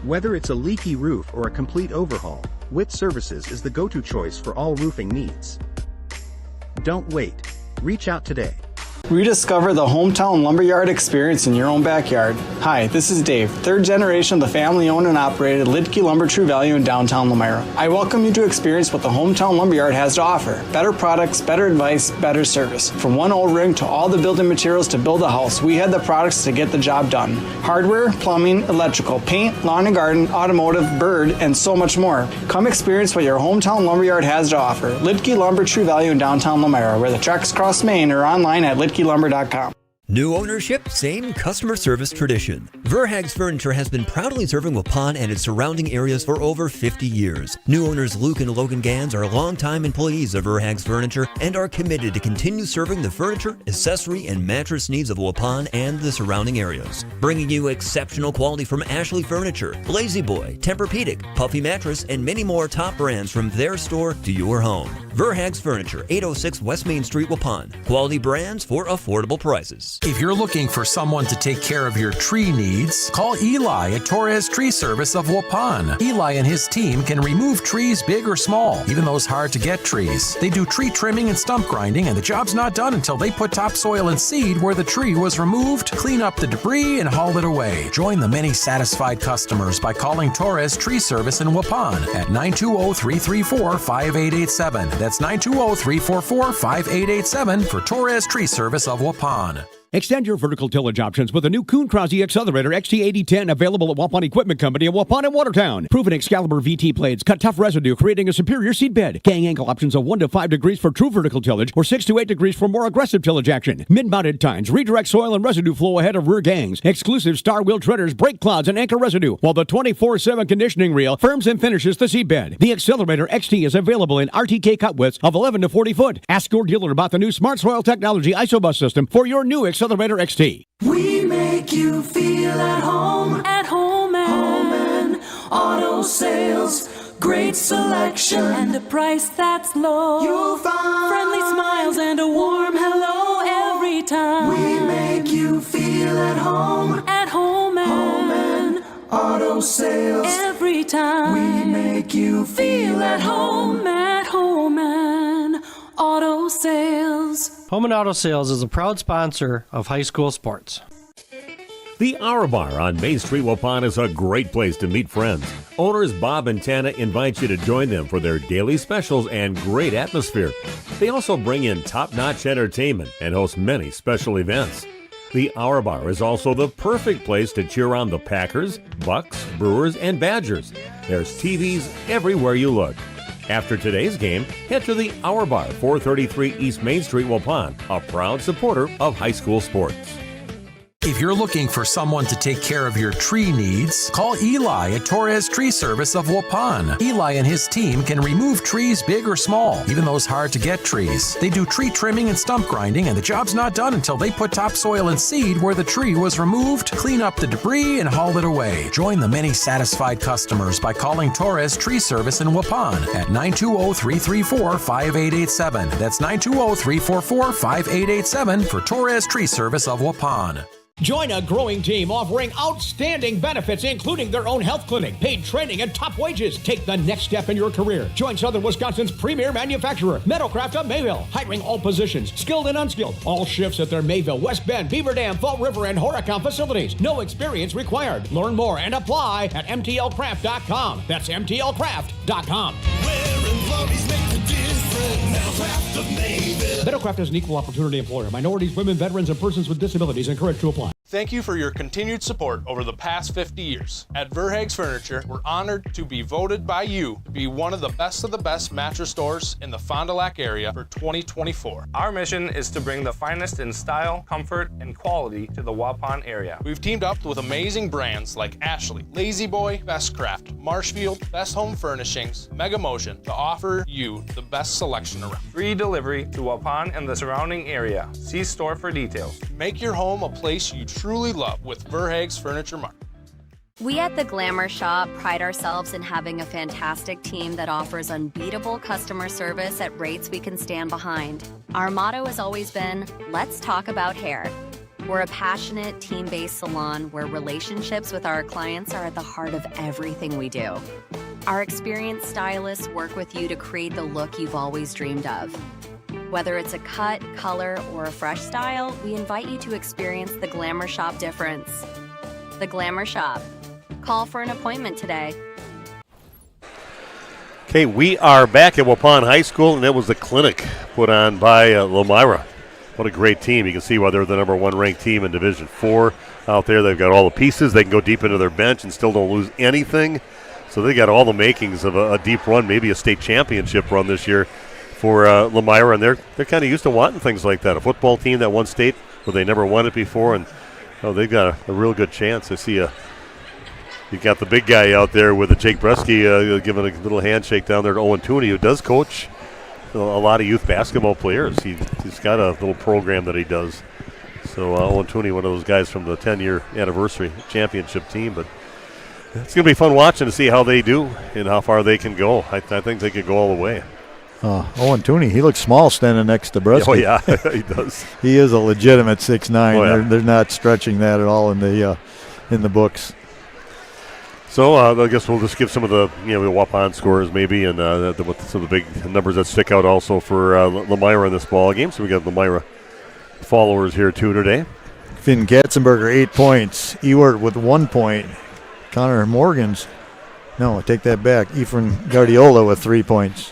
Whether it's a leaky roof or a complete overhaul, Witt Services is the go-to choice for all roofing needs. Don't wait. Reach out today. Rediscover the hometown lumberyard experience in your own backyard. Hi, this is Dave, third generation of the family-owned and operated Lidke Lumber True Value in downtown Lomira. I welcome you to experience what the hometown lumberyard has to offer. Better products, better advice, better service. From one O-ring to all the building materials to build a house, we had the products to get the job done. Hardware, plumbing, electrical, paint, lawn and garden, automotive, bird, and so much more. Come experience what your hometown lumberyard has to offer. Lidke Lumber True Value in downtown Lomira, where the tracks cross Main, or online at lidkelumber.com. New ownership, same customer service tradition. Verhaeg's Furniture has been proudly serving Waupun and its surrounding areas for over 50 years. New owners Luke and Logan Gans are longtime employees of Verhaeg's Furniture and are committed to continue serving the furniture, accessory, and mattress needs of Waupun and the surrounding areas. Bringing you exceptional quality from Ashley Furniture, Lazy Boy, Tempur-Pedic, Puffy Mattress, and many more top brands from their store to your home. Verhaeg's Furniture, 806 West Main Street, Waupun. Quality brands for affordable prices. trees. If you're looking for someone to take care of your tree needs, call Eli at Torres Tree Service of Waupun. Eli and his team can remove trees big or small, even those hard-to-get trees. They do tree trimming and stump grinding, and the job's not done until they put topsoil and seed where the tree was removed, clean up the debris, and haul it away. Join the many satisfied customers by calling Torres Tree Service in Waupun at 920-334-5887. That's 920-344-5887 for Torres Tree Service of Waupun. Extend your vertical tillage options with a new Kuhn Krause Accelerator XT8010 available at Waupun Equipment Company in Waupun and Watertown. Proven Excalibur VT blades cut tough residue, creating a superior seed bed. Gang angle options of 1 to 5 degrees for true vertical tillage or 6 to 8 degrees for more aggressive tillage action. Mid-mounted tines redirect soil and residue flow ahead of rear gangs. Exclusive star wheel treaders break clouds and anchor residue, while the 24/7 conditioning reel firms and finishes the seed bed. The Accelerator XT is available in RTK cut widths of 11 to 40 foot. Ask your dealer about the new Smart Soil Technology ISOBUS system for your new Accelerator XT. We make you feel at home and auto sales. Great selection and a price that's low. You'll find friendly smiles and a warm hello every time. We make you feel at home and auto sales. Every time we make you feel at home and auto sales. Home and Auto Sales is a proud sponsor of high school sports. The Hour Bar on Main Street, Waupun is a great place to meet friends. Owners Bob and Tana invite you to join them for their daily specials and great atmosphere. They also bring in top-notch entertainment and host many special events. The Hour Bar is also the perfect place to cheer on the Packers, Bucks, Brewers, and Badgers. There's TVs everywhere you look. After today's game, head to the Hour Bar, 433 East Main Street, Waupun, a proud supporter of high school sports. If you're looking for someone to take care of your tree needs, call Eli at Torres Tree Service of Waupun. Eli and his team can remove trees big or small, even those hard-to-get trees. They do tree trimming and stump grinding, and the job's not done until they put topsoil and seed where the tree was removed, clean up the debris, and haul it away. Join the many satisfied customers by calling Torres Tree Service in Waupun at 920-334-5887. That's 920-344-5887 for Torres Tree Service of Waupun. Join a growing team offering outstanding benefits, including their own health clinic, paid training, and top wages. Take the next step in your career. Join Southern Wisconsin's premier manufacturer, Meadowcraft of Mayville, hiring all positions, skilled and unskilled. All shifts at their Mayville, West Bend, Beaver Dam, Fall River, and Horicon facilities. No experience required. Learn more and apply at MTLcraft.com. That's MTLcraft.com. Wearing Lobbies make the difference. Meadowcraft of Mayville. Meadowcraft is an equal opportunity employer. Minorities, women, veterans, and persons with disabilities encouraged to apply. Thank you for your continued support over the past 50 years. At Verhaeg's Furniture, we're honored to be voted by you to be one of the best mattress stores in the Fond du Lac area for 2024. Our mission is to bring the finest in style, comfort, and quality to the Waupun area. We've teamed up with amazing brands like Ashley, Lazy Boy, Bestcraft, Marshfield, Best Home Furnishings, Mega Motion to offer you the best selection around. Free delivery to Waupun and the surrounding area. See store for details. Make your home a place you truly love with Verhaeg's Furniture Mart. We at the Glamour Shop pride ourselves in having a fantastic team that offers unbeatable customer service at rates we can stand behind. Our motto has always been, let's talk about hair. We're a passionate, team-based salon where relationships with our clients are at the heart of everything we do. Our experienced stylists work with you to create the look you've always dreamed of. Whether it's a cut, color, or a fresh style, we invite you to experience the Glamour Shop difference. The Glamour Shop. Call for an appointment today. Okay, we are back at Waupun High School, and it was the clinic put on by Lomira. What a great team. You can see why they're the number 1 ranked team in Division 4 out there. They've got all the pieces. They can go deep into their bench and still don't lose anything. So they got all the makings of a deep run, maybe a state championship run this year for Lomira, and they're kind of used to wanting things like that. A football team that won state where they never won it before, and they've got a real good chance. I see you got the big guy out there with Jake Bresky giving a little handshake down there to Owen Tooney, who does coach a lot of youth basketball players. He's got a little program that he does. So Owen Tooney, one of those guys from the 10-year anniversary championship team, but it's going to be fun watching to see how they do and how far they can go. I think they could go all the way. Owen Tooney, he looks small standing next to Brusky. Oh, yeah, he does. He is a legitimate 6'9". Oh, yeah. They're not stretching that at all in the books. So I guess we'll just give some of the the Waupun scores maybe, and some of the big numbers that stick out also for Lomira in this ball game. So we got Lomira followers here too today. Finn Katzenberger, 8 points. Ewart with 1 point. Connor Morgans, no, I take that back. Ephraim Guardiola with 3 points.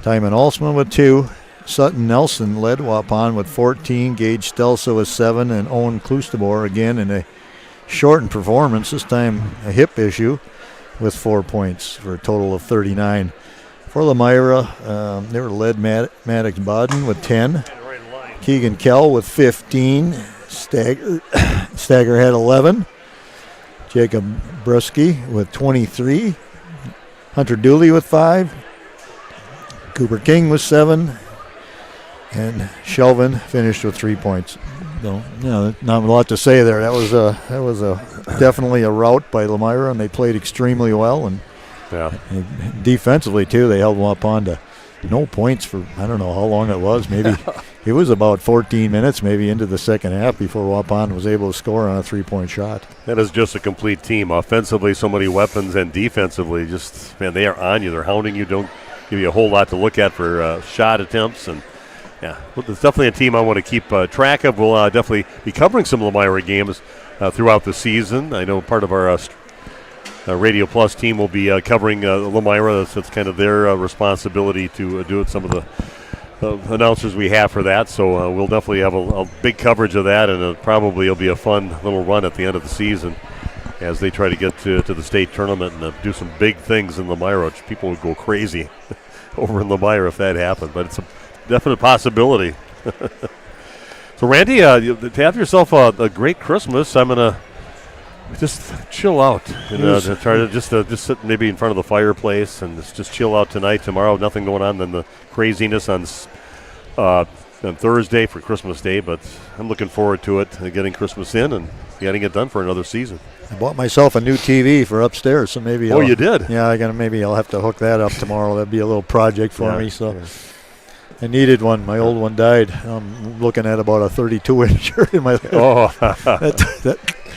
Timon Alsman with 2. Sutton Nelson led Waupun with 14. Gage Stelsa with 7. And Owen Klustebor again in a shortened performance, this time a hip issue, with 4 points for a total of 39. For Lomira, they were led Maddox Bodden with 10. Keegan Kell with 15. Stagger had 11. Jacob Brusky with 23. Hunter Dooley with 5. Cooper King with 7. And Shelvin finished with 3 points. No, not a lot to say there. That was definitely a rout by Lomira, and they played extremely well. And defensively too, they held Waupun to no points for I don't know how long it was. Maybe it was about 14 minutes, maybe into the second half, before Waupun was able to score on a 3-point shot. That is just a complete team. Offensively, so many weapons, and defensively, just they are on you. They're hounding you. Don't give you a whole lot to look at for shot attempts and. Yeah, well, it's definitely a team I want to keep track of. We'll definitely be covering some Lomira games throughout the season. I know part of our Radio Plus team will be covering Lomira. That's kind of their responsibility to do it. Some of the announcers we have for that. So we'll definitely have a big coverage of that, and probably it'll be a fun little run at the end of the season as they try to get to the state tournament and do some big things in Lomira, which people would go crazy over in Lomira if that happened. But it's a definite possibility. So, Randy, to have yourself a great Christmas. I'm gonna just chill out and try to just sit maybe in front of the fireplace and just chill out tonight. Tomorrow, nothing going on than the craziness on Thursday for Christmas Day. But I'm looking forward to it, getting Christmas in and getting it done for another season. I bought myself a new TV for upstairs, so maybe. You did? Yeah, maybe I'll have to hook that up tomorrow. That'd be a little project for me. So. Yeah. I needed one. My old one died. I'm looking at about a 32-incher in my.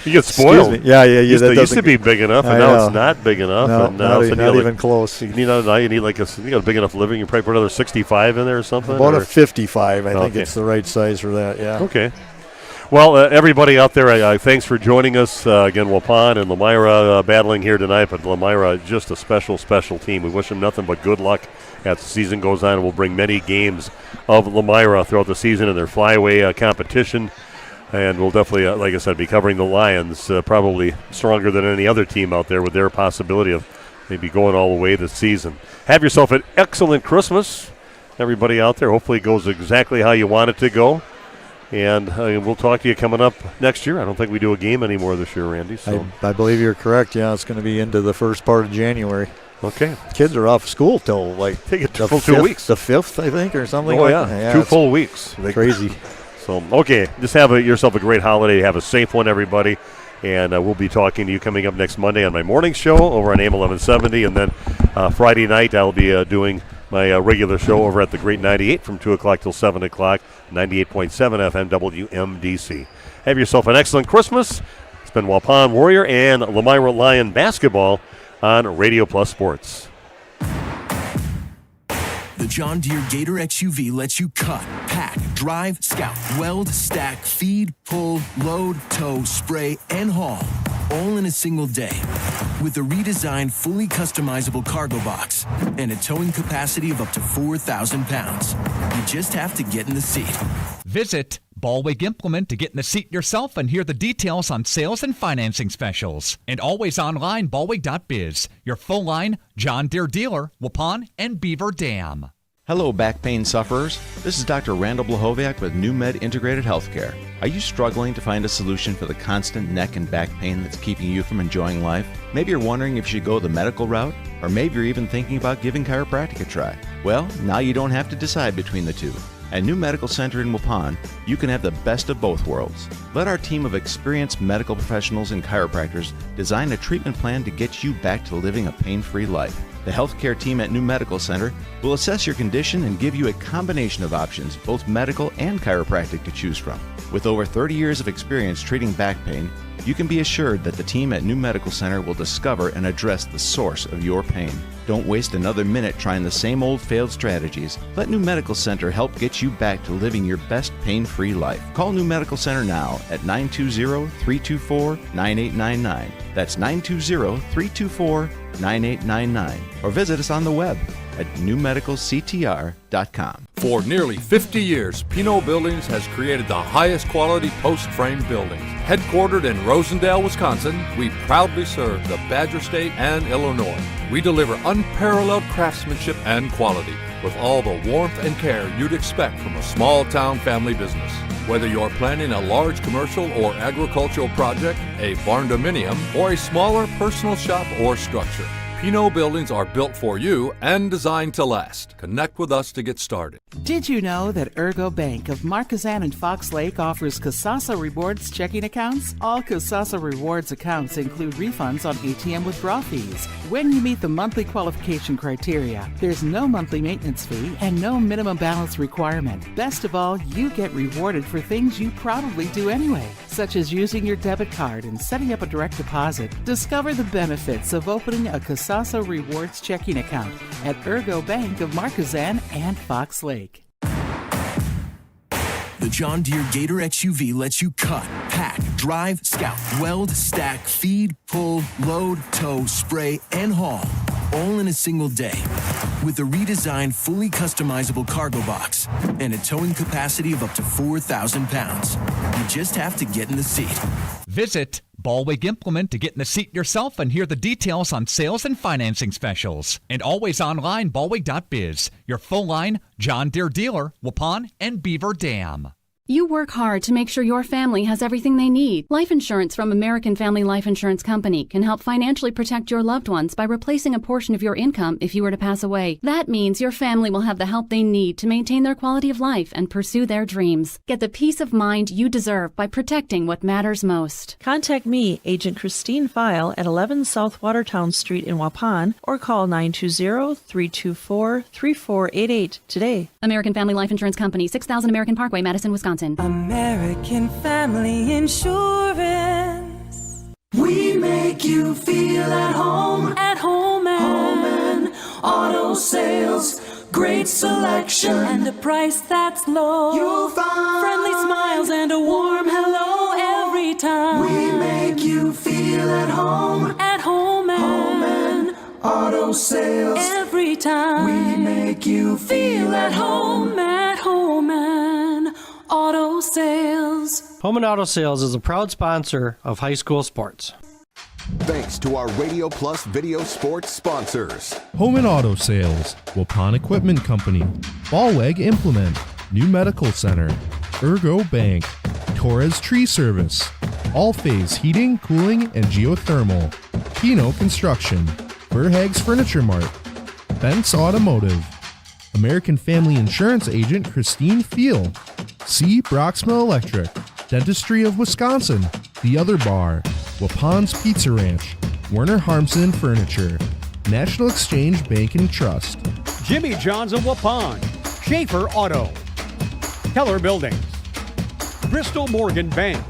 You get spoiled. Yeah. It used to be big enough, and now it's not big enough. No, and now not even close. You need like you got a big enough living. You probably put another 65 in there or something. About a 55. I think it's the right size for that. Yeah. Okay. Well, everybody out there, thanks for joining us. Again, Waupun and Lomira battling here tonight, but Lomira just a special, special team. We wish them nothing but good luck as the season goes on. We'll bring many games of Lomira throughout the season in their flyway competition. And we'll definitely, like I said, be covering the Lions, probably stronger than any other team out there with their possibility of maybe going all the way this season. Have yourself an excellent Christmas, everybody out there. Hopefully it goes exactly how you want it to go. And we'll talk to you coming up next year. I don't think we do a game anymore this year, Randy. So I believe you're correct. Yeah, it's going to be into the first part of January. Okay. Kids are off school till like take it full 2 weeks. The 5th, I think, or something. Yeah 2 full weeks. Crazy. So, okay, just have yourself a great holiday. Have a safe one, everybody. And we'll be talking to you coming up next Monday on my morning show over on AM 1170. And then Friday night I'll be doing my regular show over at the Great 98 from 2 o'clock till 7 o'clock, 98.7 FM WMDC. Have yourself an excellent Christmas. It's been Waupun Warrior and Lomira Lion basketball on Radio Plus Sports. The John Deere Gator XUV lets you cut, pack, drive, scout, weld, stack, feed, pull, load, tow, spray, and haul, all in a single day. With a redesigned, fully customizable cargo box and a towing capacity of up to 4,000 pounds. You just have to get in the seat. Visit Ballweg Implement to get in the seat yourself and hear the details on sales and financing specials. And always online, ballweg.biz, your full-line John Deere dealer, Waupun and Beaver Dam. Hello, back pain sufferers. This is Dr. Randall Blahoviak with New Med Integrated Healthcare. Are you struggling to find a solution for the constant neck and back pain that's keeping you from enjoying life? Maybe you're wondering if you should go the medical route, or maybe you're even thinking about giving chiropractic a try. Well, now you don't have to decide between the two. At New Medical Center in Waupun, you can have the best of both worlds. Let our team of experienced medical professionals and chiropractors design a treatment plan to get you back to living a pain-free life. The healthcare team at New Medical Center will assess your condition and give you a combination of options, both medical and chiropractic, to choose from. With over 30 years of experience treating back pain, you can be assured that the team at New Medical Center will discover and address the source of your pain. Don't waste another minute trying the same old failed strategies. Let New Medical Center help get you back to living your best pain-free life. Call New Medical Center now at 920-324-9899. That's 920-324-9899. Or visit us on the web at newmedicalctr.com. For nearly 50 years, Pinot Buildings has created the highest quality post-frame buildings. Headquartered in Rosendale, Wisconsin, we proudly serve the Badger State and Illinois. We deliver unparalleled craftsmanship and quality with all the warmth and care you'd expect from a small-town family business. Whether you're planning a large commercial or agricultural project, a barn-dominium, or a smaller personal shop or structure, Pinot Buildings are built for you and designed to last. Connect with us to get started. Did you know that Ergo Bank of Marquezan and Fox Lake offers Casasa Rewards checking accounts? All Casasa Rewards accounts include refunds on ATM withdrawal fees. When you meet the monthly qualification criteria, there's no monthly maintenance fee and no minimum balance requirement. Best of all, you get rewarded for things you probably do anyway, such as using your debit card and setting up a direct deposit. Discover the benefits of opening a Casasa Rewards checking account at Ergo Bank of Marquezan and Fox Lake. The John Deere Gator XUV lets you cut, pack, drive, scout, weld, stack, feed, pull, load, tow, spray, and haul, all in a single day. With a redesigned, fully customizable cargo box and a towing capacity of up to 4,000 pounds. You just have to get in the seat. Visit Ballweg Implement to get in the seat yourself and hear the details on sales and financing specials. And always online, ballweg.biz, your full-line John Deere dealer, Waupun and Beaver Dam. You work hard to make sure your family has everything they need. Life insurance from American Family Life Insurance Company can help financially protect your loved ones by replacing a portion of your income if you were to pass away. That means your family will have the help they need to maintain their quality of life and pursue their dreams. Get the peace of mind you deserve by protecting what matters most. Contact me, Agent Christine File, at 11 South Watertown Street in Waupun, or call 920-324-3488 today. American Family Life Insurance Company, 6000 American Parkway, Madison, Wisconsin. American Family Insurance. We make you feel at home and auto sales. Great selection and a price that's low. You'll find friendly smiles and a warm hello every time. We make you feel at home and auto sales. Every time we make you feel at home and auto sales. Home and Auto Sales is a proud sponsor of high school sports. Thanks to our Radio Plus video sports sponsors. Home and Auto Sales, Waupun Equipment Company, Ballweg Implement, New Medical Center, Ergo Bank, Torres Tree Service, All Phase Heating, Cooling, and Geothermal, Pinot Construction, Verhaeg's Furniture Mart, Bent's Automotive, American Family Insurance Agent Christine Fiel, C. Broxma Electric, Dentistry of Wisconsin, The Other Bar, Wapun's Pizza Ranch, Werner Harmsen Furniture, National Exchange Bank and Trust, Jimmy John's of Waupun, Schaefer Auto, Keller Buildings, Bristol Morgan Bank,